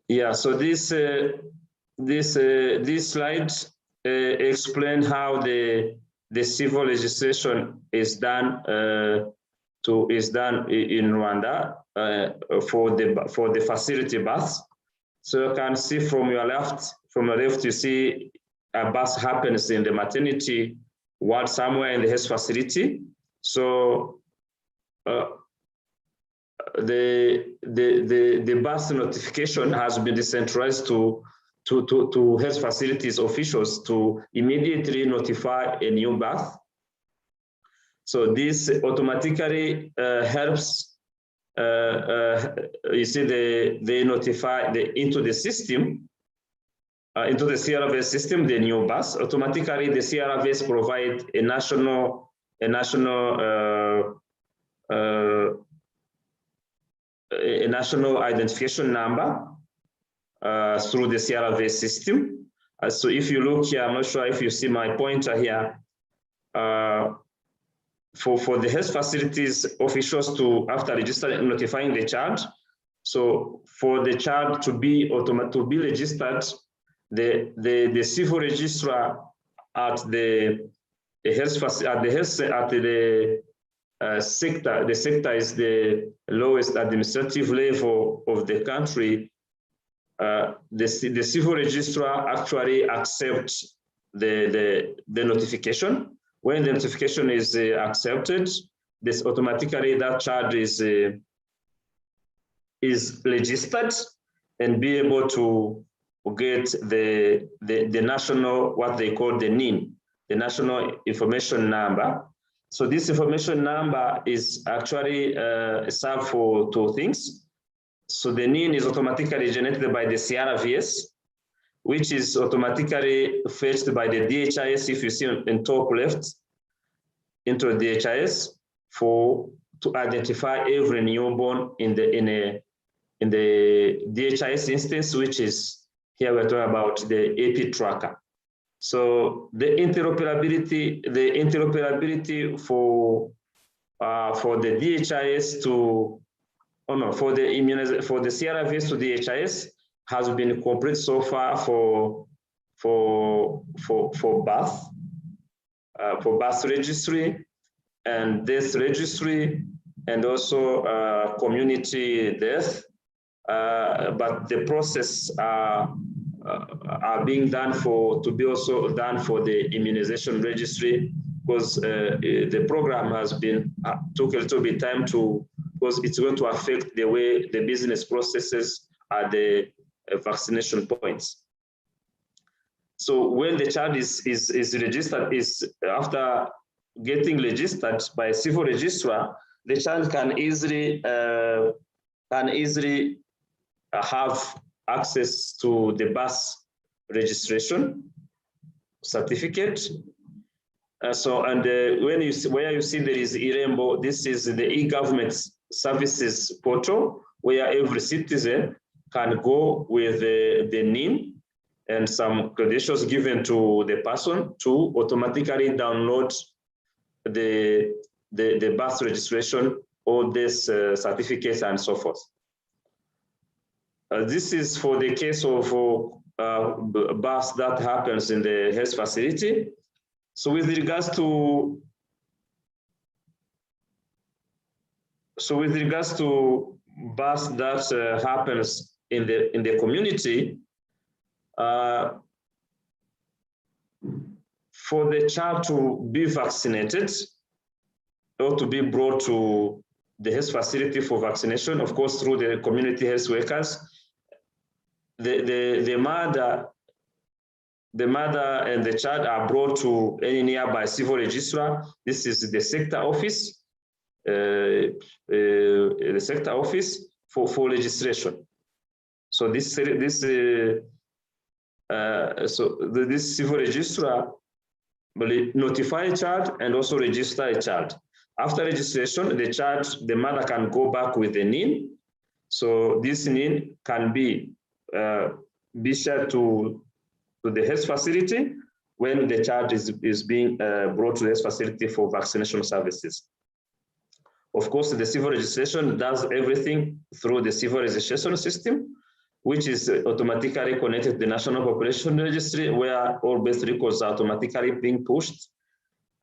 [SPEAKER 4] Yeah. So this slide explain how the civil registration is done is done in Rwanda for the facility baths. So you can see from your left, you see a bath happens in the maternity ward somewhere in the health facility. So the bath notification has been decentralized to health facilities officials to immediately notify a new bath. So this automatically helps. You see, they notify into the system, into the CRVS system, the new bus. Automatically, the CRVS provide a national identification number through the CRVS system. So if you look here, I'm not sure if you see my pointer here. For the health facilities officials to, after registering, notifying the child. So for the child to be registered, the civil registrar at the sector. The sector is the lowest administrative level of the country. The civil registrar actually accepts the notification. When the notification is accepted, this automatically that child is registered and be able to get the national, what they call the NIN, the National Information Number. So this information number is actually served for two things. So the NIN is automatically generated by the CRVS, which is automatically fetched by the DHIS, if you see on top left, into the DHIS to identify every newborn in the DHIS instance, which is here we're talking about the AP tracker. So the interoperability for the DHIS to, for the CRVS to DHIS has been complete so far for birth registry and death registry, and also community death. But the process are being done to be also done for the immunization registry, because the program has been took a little bit time because it's going to affect the way the business processes at the vaccination points. So when the child is registered, after getting registered by a civil registrar, the child can easily have access to the birth registration certificate. When you see, where you see there is Irembo, this is the e-government services portal where every citizen can go with the NIN and some credentials given to the person to automatically download the birth registration or this certificates and so forth. This is for the case of birth that happens in the health facility. So with regards to birth that happens in the community, for the child to be vaccinated or to be brought to the health facility for vaccination, of course, through the community health workers, the mother and the child are brought to any nearby civil registrar. This is the sector office, for registration. So this civil registrar will notify a child and also register a child. After registration, the mother can go back with the NIN. So this NIN can be shared to the health facility when the child is being brought to the health facility for vaccination services. Of course, the civil registration does everything through the civil registration system, which is automatically connected to the National Population Registry, where all birth records are automatically being pushed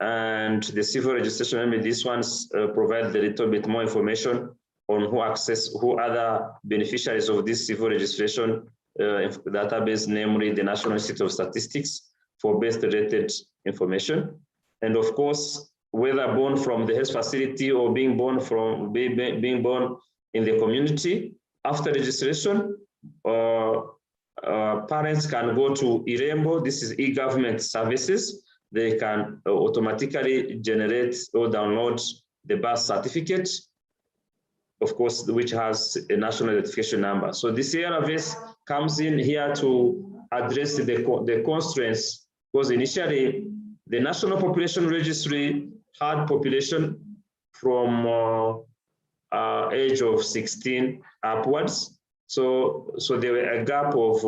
[SPEAKER 4] And the civil registration, maybe these ones provide a little bit more information on who other beneficiaries of this civil registration database, namely the National Institute of Statistics for birth-related information. And of course, whether born from the health facility or being born in the community, after registration, parents can go to Irembo. This is e-government services. They can automatically generate or download the birth certificate, of course, which has a national identification number. So this CRVS comes in here to address the constraints, because initially the National Population Registry had population from age of 16 upwards. So there were a gap of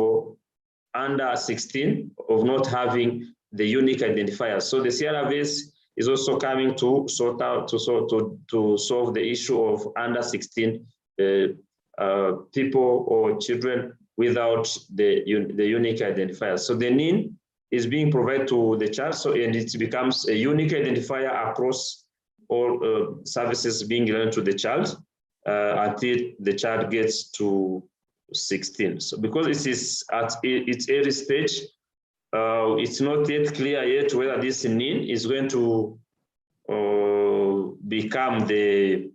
[SPEAKER 4] under 16 of not having the unique identifier. So the CRVS is also coming to sort out to solve the issue of under 16 people or children without the unique identifier. So the NIN is being provided to the child, and it becomes a unique identifier across all services being given to the child until the child gets to 16. So because it is at its early stage, it's not yet clear yet whether this NIN is going to become the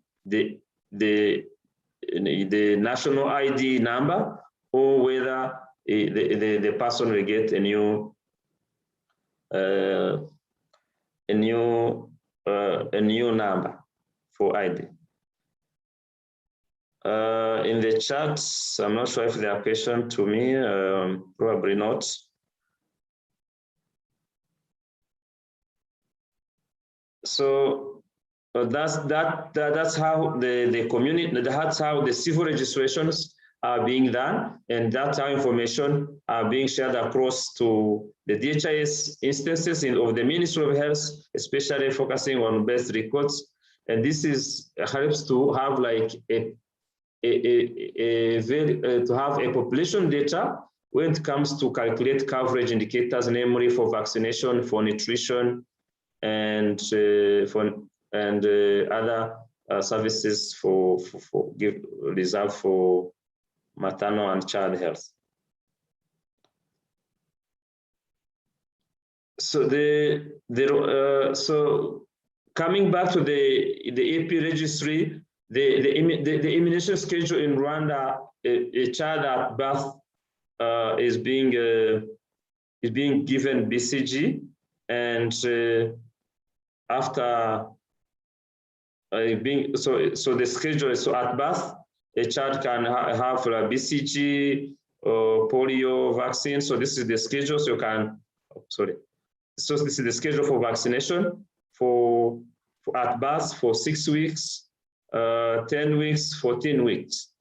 [SPEAKER 4] national ID number, or whether the person will get a new number for ID. In the chat, I'm not sure if there are questions to me, probably not. So that's how the community, that's how the civil registrations are being done, and that's how information are being shared across to the DHIS instances of the Ministry of Health, especially focusing on birth records. And this helps to have like to have a population data when it comes to calculate coverage indicators, namely for vaccination, for nutrition, and other services reserved for maternal and child health. So so coming back to the AP registry, the immunization schedule in Rwanda, a child at birth is being given BCG, and after so the schedule is, so at birth a child can have a BCG or polio vaccine. So this is the schedule. So you can so this is the schedule for vaccination for at birth for 6 weeks, 10 weeks, 14 weeks.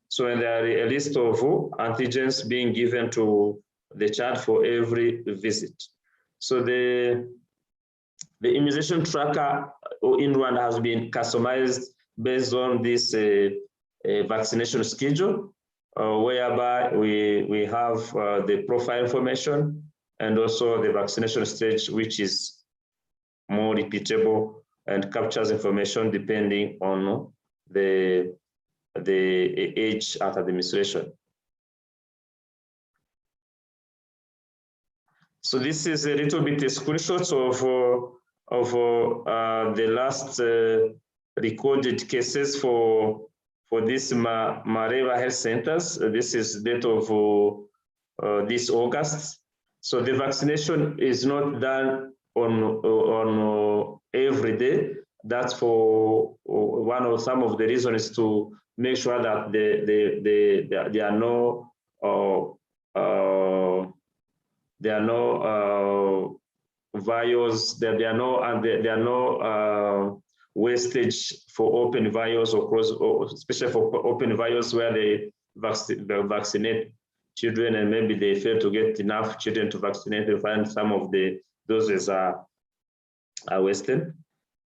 [SPEAKER 4] So and there are a list of antigens being given to the child for every visit. So the immunization tracker in Rwanda has been customized based on this vaccination schedule, whereby we have the profile information and also the vaccination stage, which is more repeatable and captures information depending on the age at administration. So this is a little bit a screenshot of the last recorded cases for this Mareva Health Centers. This is date of this August. So the vaccination is not done on every day. That's for some of the reasons to make sure that there are no vials, there are no wastage for open vials or especially for open vials where they vaccinate children and maybe they fail to get enough children to vaccinate. They find some of the doses are wasted.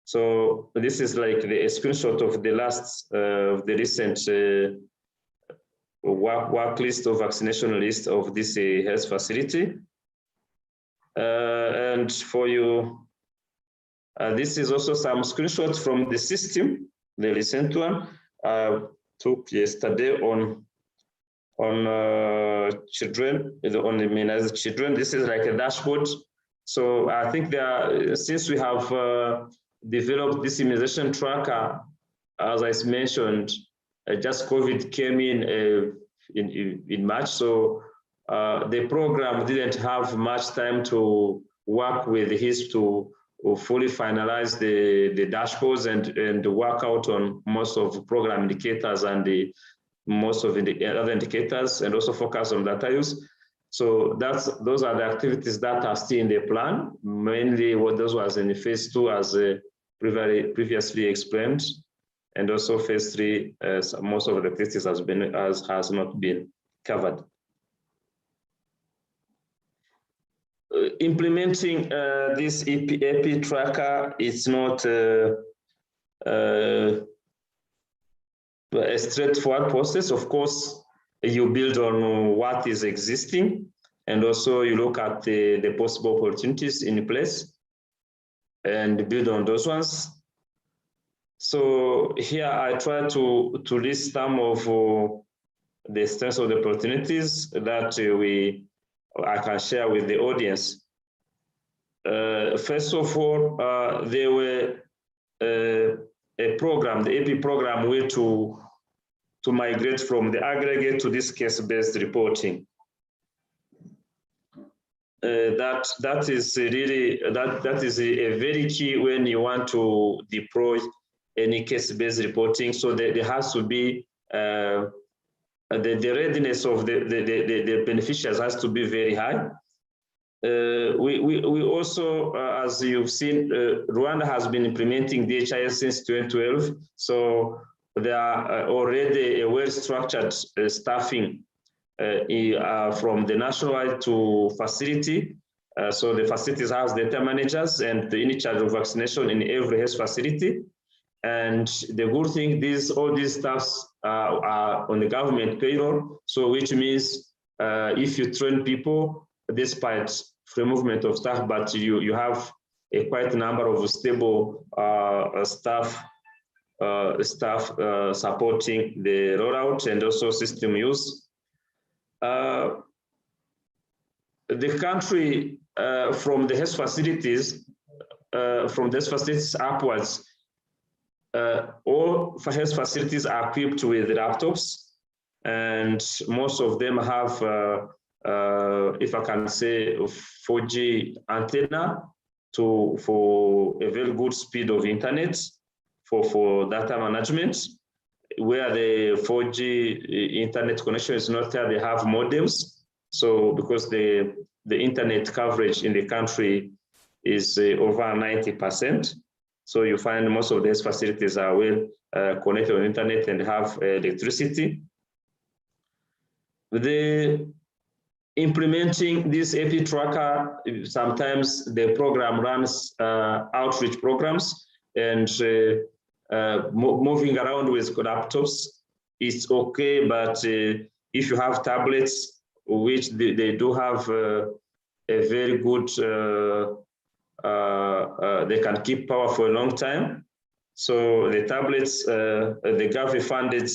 [SPEAKER 4] So this is like a screenshot of the last of the recent work list or vaccination list of this health facility. And for you This is also some screenshots from the system, the recent one I took yesterday on children, on immunized children. This is like a dashboard. So I think since we have developed this immunization tracker, as I mentioned, just COVID came in March, so the program didn't have much time to work with DHIS to fully finalize the dashboards and work out on most of the program indicators and most of the other indicators, and also focus on data use. So those are the activities that are still in the plan. Mainly what those was in the phase 2 as previously explained, and also phase 3, most of the activities has not been covered. Implementing this EP tracker is not a straightforward process. Of course, you build on what is existing, and also you look at the possible opportunities in place and build on those ones. So here I try to list some of the strengths of the opportunities that I can share with the audience. First of all, there were a program, the AP program, way to migrate from the aggregate to this case-based reporting. That is really that is a very key when you want to deploy any case-based reporting. So there has to be the readiness of the beneficiaries has to be very high. We also, as you've seen, Rwanda has been implementing DHIS since 2012. So there are already a well-structured staffing from the nationwide to facility. So the facilities has data managers and in charge of vaccination in every health facility. And the good thing, all these staffs are on the government payroll. So which means if you train people, despite free movement of staff, but you have a quite number of stable staff supporting the rollout and also system use. The country from the health facilities, upwards, all health facilities are equipped with laptops, and most of them have, if I can say, 4G antenna for a very good speed of internet for data management. Where the 4G internet connection is not there, they have modems. So because the internet coverage in the country is over 90%, so you find most of these facilities are well connected on internet and have electricity. Implementing this AP tracker, sometimes the program runs outreach programs, and moving around with laptops is okay, but if you have tablets, which they do have a very good, they can keep power for a long time. So the tablets, the government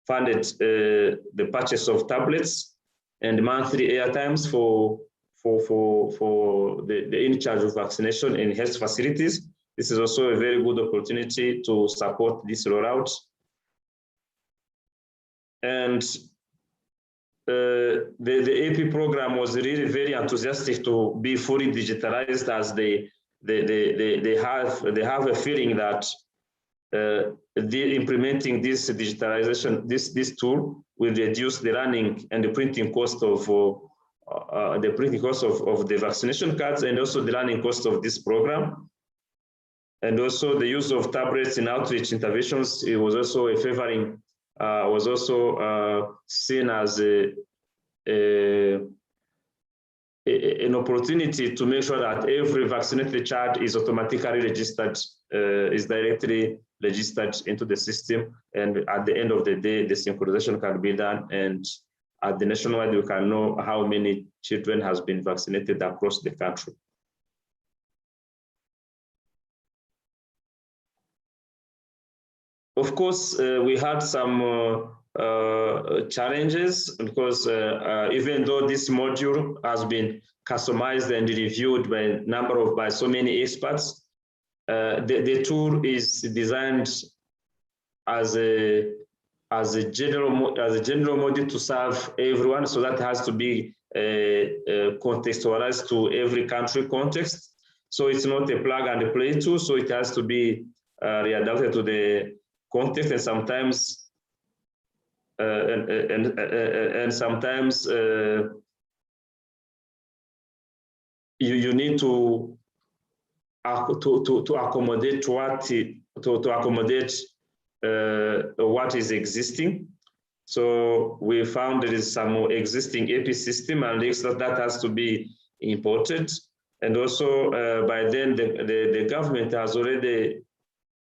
[SPEAKER 4] funded the purchase of tablets and monthly airtimes for the in charge of vaccination in health facilities. This is also a very good opportunity to support this rollout. And the AP program was really very enthusiastic to be fully digitalized, as they have a feeling that implementing this digitalization, this tool will reduce the running and the printing cost of the vaccination cards, and also the running cost of this program. And also the use of tablets in outreach interventions, it was also a favoring, was also seen as an opportunity to make sure that every vaccinated child is automatically registered, is directly registered into the system. And at the end of the day, the synchronization can be done. And at the nationwide, we can know how many children has been vaccinated across the country. of course, we had some challenges because even though this module has been customized and reviewed by so many experts, the tool is designed as a general module to serve everyone, so that has to be contextualized to every country context. So it's not a plug and play tool, so it has to be readapted to the context, and sometimes sometimes you need to accommodate what is existing. So we found there is some existing AP system, and that has to be imported. And also by then the government has already,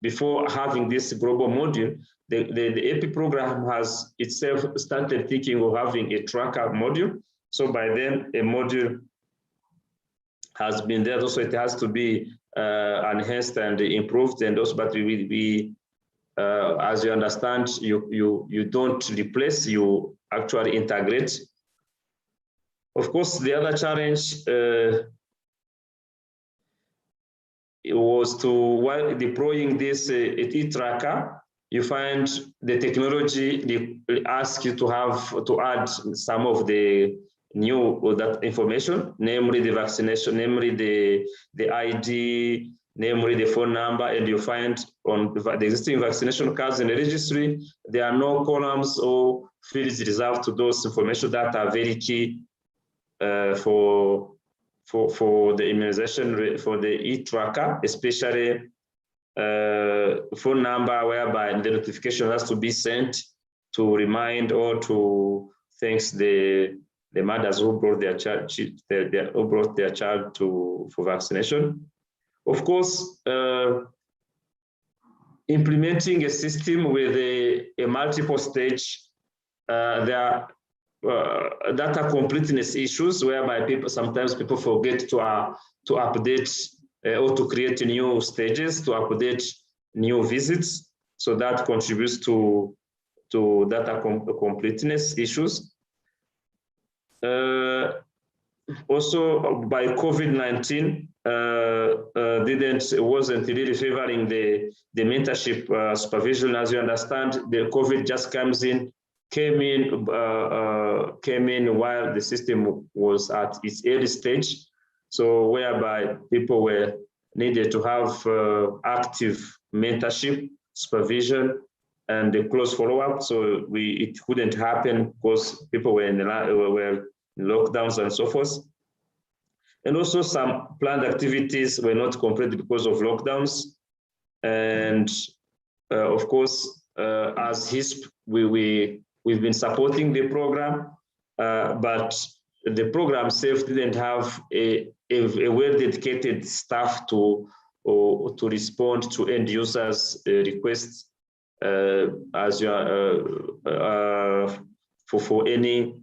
[SPEAKER 4] before having this global module, the AP program has itself started thinking of having a tracker module. So by then a module has been there. Also, it has to be enhanced and improved. And also, but we as you understand, you don't replace, you actually integrate. Of course, the other challenge it was to, while deploying this e-tracker, you find the technology asks you to add some of the new that information, namely the vaccination, namely the ID, namely the phone number, and you find on the existing vaccination cards in the registry, there are no columns or fields reserved to those information that are very key for the immunization, for the e-tracker, especially phone number, whereby the notification has to be sent to remind or to thanks the mothers who brought their child for vaccination. Of course, implementing a system with a multiple stage, there are data completeness issues whereby sometimes people forget to update or to create new stages, to update new visits. So that contributes to data completeness issues. Also, by COVID-19, wasn't really favoring the mentorship supervision. As you understand, the COVID just came in while the system was at its early stage. So whereby people were needed to have active mentorship, supervision, and a close follow-up. So it couldn't happen because people were in lockdowns and so forth. And also some planned activities were not completed because of lockdowns. And of course, as HISP, we've been supporting the program, but the program itself didn't have a well-dedicated staff to respond to end users' requests as you are, for any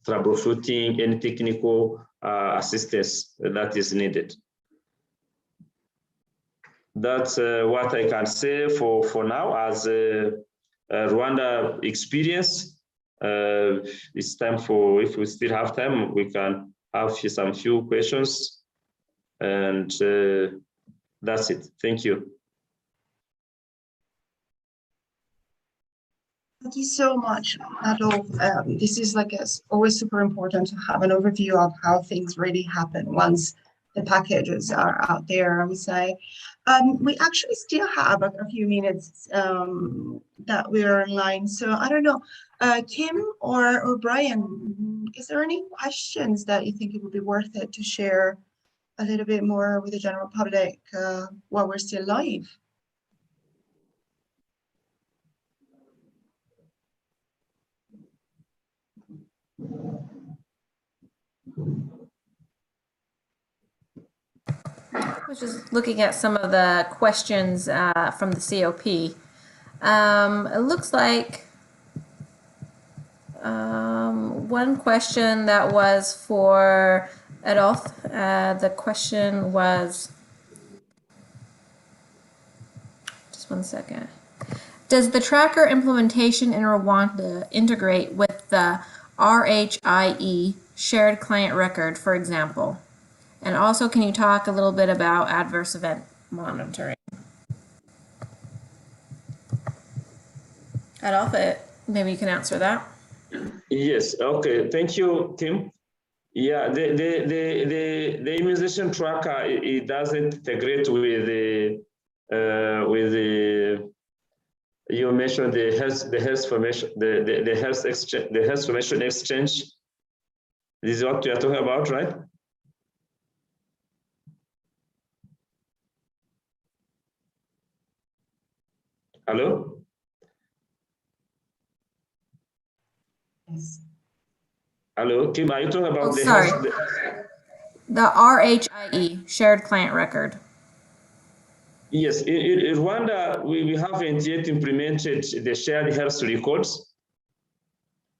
[SPEAKER 4] troubleshooting, any technical assistance that is needed. That's what I can say for now as Rwanda experience. It's time for, if we still have time, we can have some few questions, and that's it. Thank you.
[SPEAKER 1] Thank you so much, Adolf. This is always super important to have an overview of how things really happen once the packages are out there, I would say. We actually still have a few minutes that we are online. So I don't know, Kim or Brian, is there any questions that you think it would be worth it to share a little bit more with the general public while we're still live?
[SPEAKER 2] I was just looking at some of the questions from the COP. It looks like one question that was for Adolf. The question was, just one second. Does the tracker implementation in Rwanda integrate with the RHIE shared client record, for example? And also, can you talk a little bit about adverse event monitoring? Adolphe, maybe you can answer that.
[SPEAKER 4] Yes, okay, thank you, Kim. Yeah, the immunization tracker, it doesn't integrate with the you mentioned the health formation, the health exchange, the health formation exchange. This is what we are talking about, right? Hello?
[SPEAKER 1] Yes.
[SPEAKER 4] Hello, Kim, are you talking about the
[SPEAKER 2] sorry.
[SPEAKER 4] health?
[SPEAKER 2] The RHIE, shared client record.
[SPEAKER 4] Yes, in Rwanda, we haven't yet implemented the shared health records.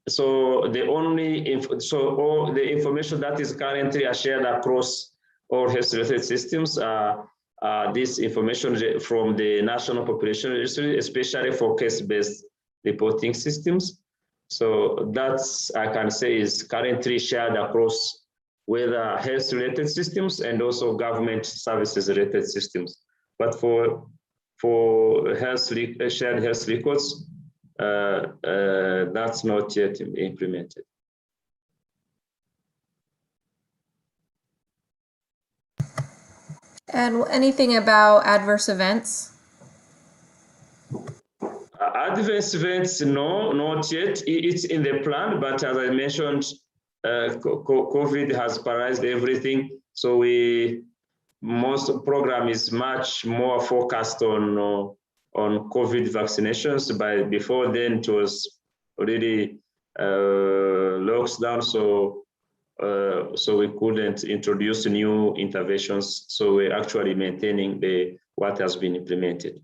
[SPEAKER 4] So the only, all the information that is currently shared across all health-related systems are this information from the National Population Registry, especially for case-based reporting systems. So that's, I can say, is currently shared across whether health-related systems and also government services-related systems. But for shared health records, that's not yet implemented.
[SPEAKER 2] And anything about adverse events?
[SPEAKER 4] Adverse events, no, not yet. It's in the plan, but as I mentioned, COVID has paralyzed everything. So most program is much more focused on COVID vaccinations. But before then, it was already locked down. So we couldn't introduce new interventions. So we're actually maintaining what has been implemented.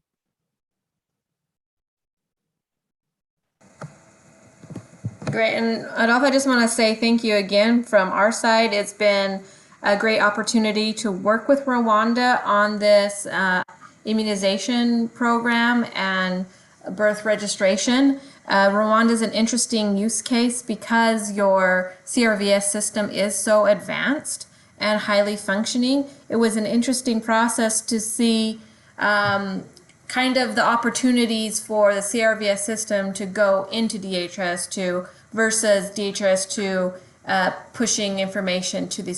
[SPEAKER 2] Great, and Adolphe, I just want to say thank you again from our side. It's been a great opportunity to work with Rwanda on this immunization program and birth registration. Rwanda is an interesting use case because your CRVS system is so advanced and highly functioning. It was an interesting process to see kind of the opportunities for the CRVS system to go into DHIS2 versus DHIS2 pushing information to the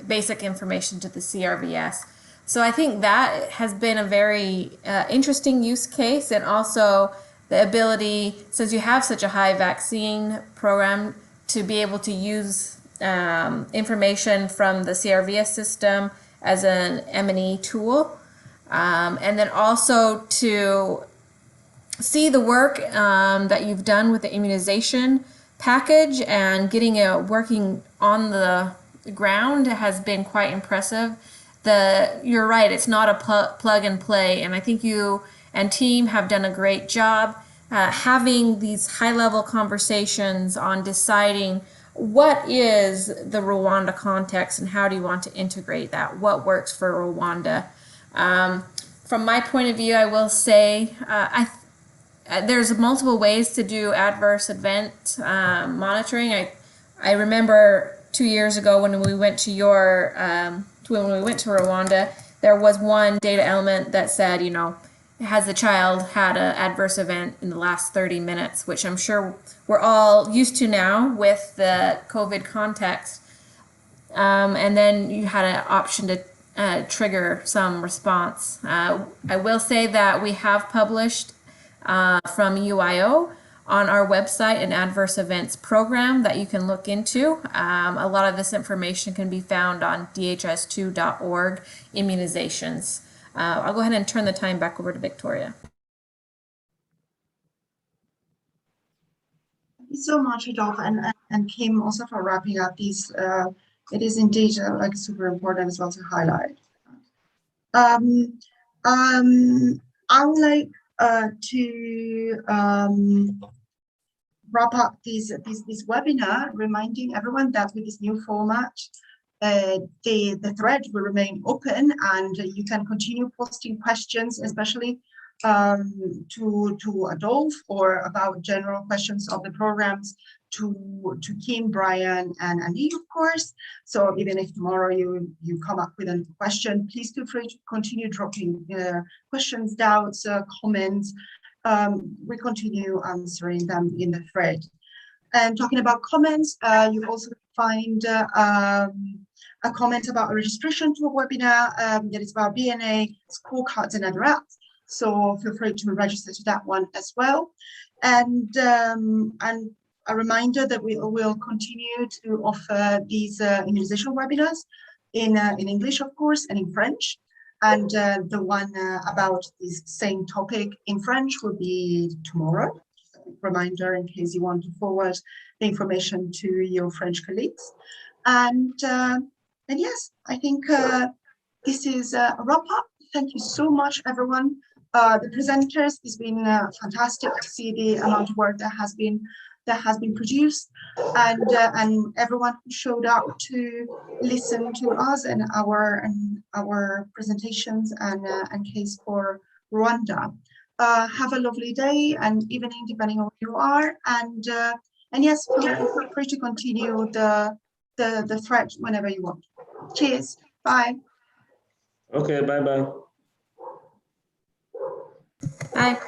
[SPEAKER 2] basic information to the CRVS. So I think that has been a very interesting use case, and also the ability, since you have such a high vaccine program, to be able to use information from the CRVS system as an M&E tool. And then also to see the work that you've done with the immunization package and getting it working on the ground has been quite impressive. You're right, it's not a plug and play, and I think you and team have done a great job having these high-level conversations on deciding what is the Rwanda context and how do you want to integrate that, what works for Rwanda. From my point of view, I will say there's multiple ways to do adverse event monitoring. I remember 2 years ago when we went to Rwanda, there was one data element that said, you know, has the child had an adverse event in the last 30 minutes, which I'm sure we're all used to now with the COVID context. And then you had an option to trigger some response. I will say that we have published from UIO on our website an adverse events program that you can look into. A lot of this information can be found on DHIS2.org immunizations. I'll go ahead and turn the time back over to Victoria.
[SPEAKER 1] Thank you so much, Adolphe and Kim, also for wrapping up these. It is indeed like super important as well to highlight. I would like to wrap up this webinar, reminding everyone that with this new format, the thread will remain open, and you can continue posting questions, especially to Adolphe or about general questions of the programs to Kim, Brian, and Andy, of course. So even if tomorrow you come up with a question, please feel free to continue dropping questions, doubts, comments. We continue answering them in the thread. And talking about comments, you also find a comment about a registration to a webinar that is about BNA, scorecards, and other apps. So feel free to register to that one as well. And a reminder that we will continue to offer these immunization webinars in English, of course, and in French. And the one about this same topic in French will be tomorrow. Reminder in case you want to forward the information to your French colleagues. And yes, I think this is a wrap up. Thank you so much, everyone. The presenters, it's been fantastic to see the amount of work that has been produced, and everyone who showed up to listen to us and our presentations and case for Rwanda. Have a lovely day and evening, depending on where you are, and yes, feel free to continue the thread whenever you want. Cheers. Bye.
[SPEAKER 4] Okay. Bye.
[SPEAKER 2] Bye.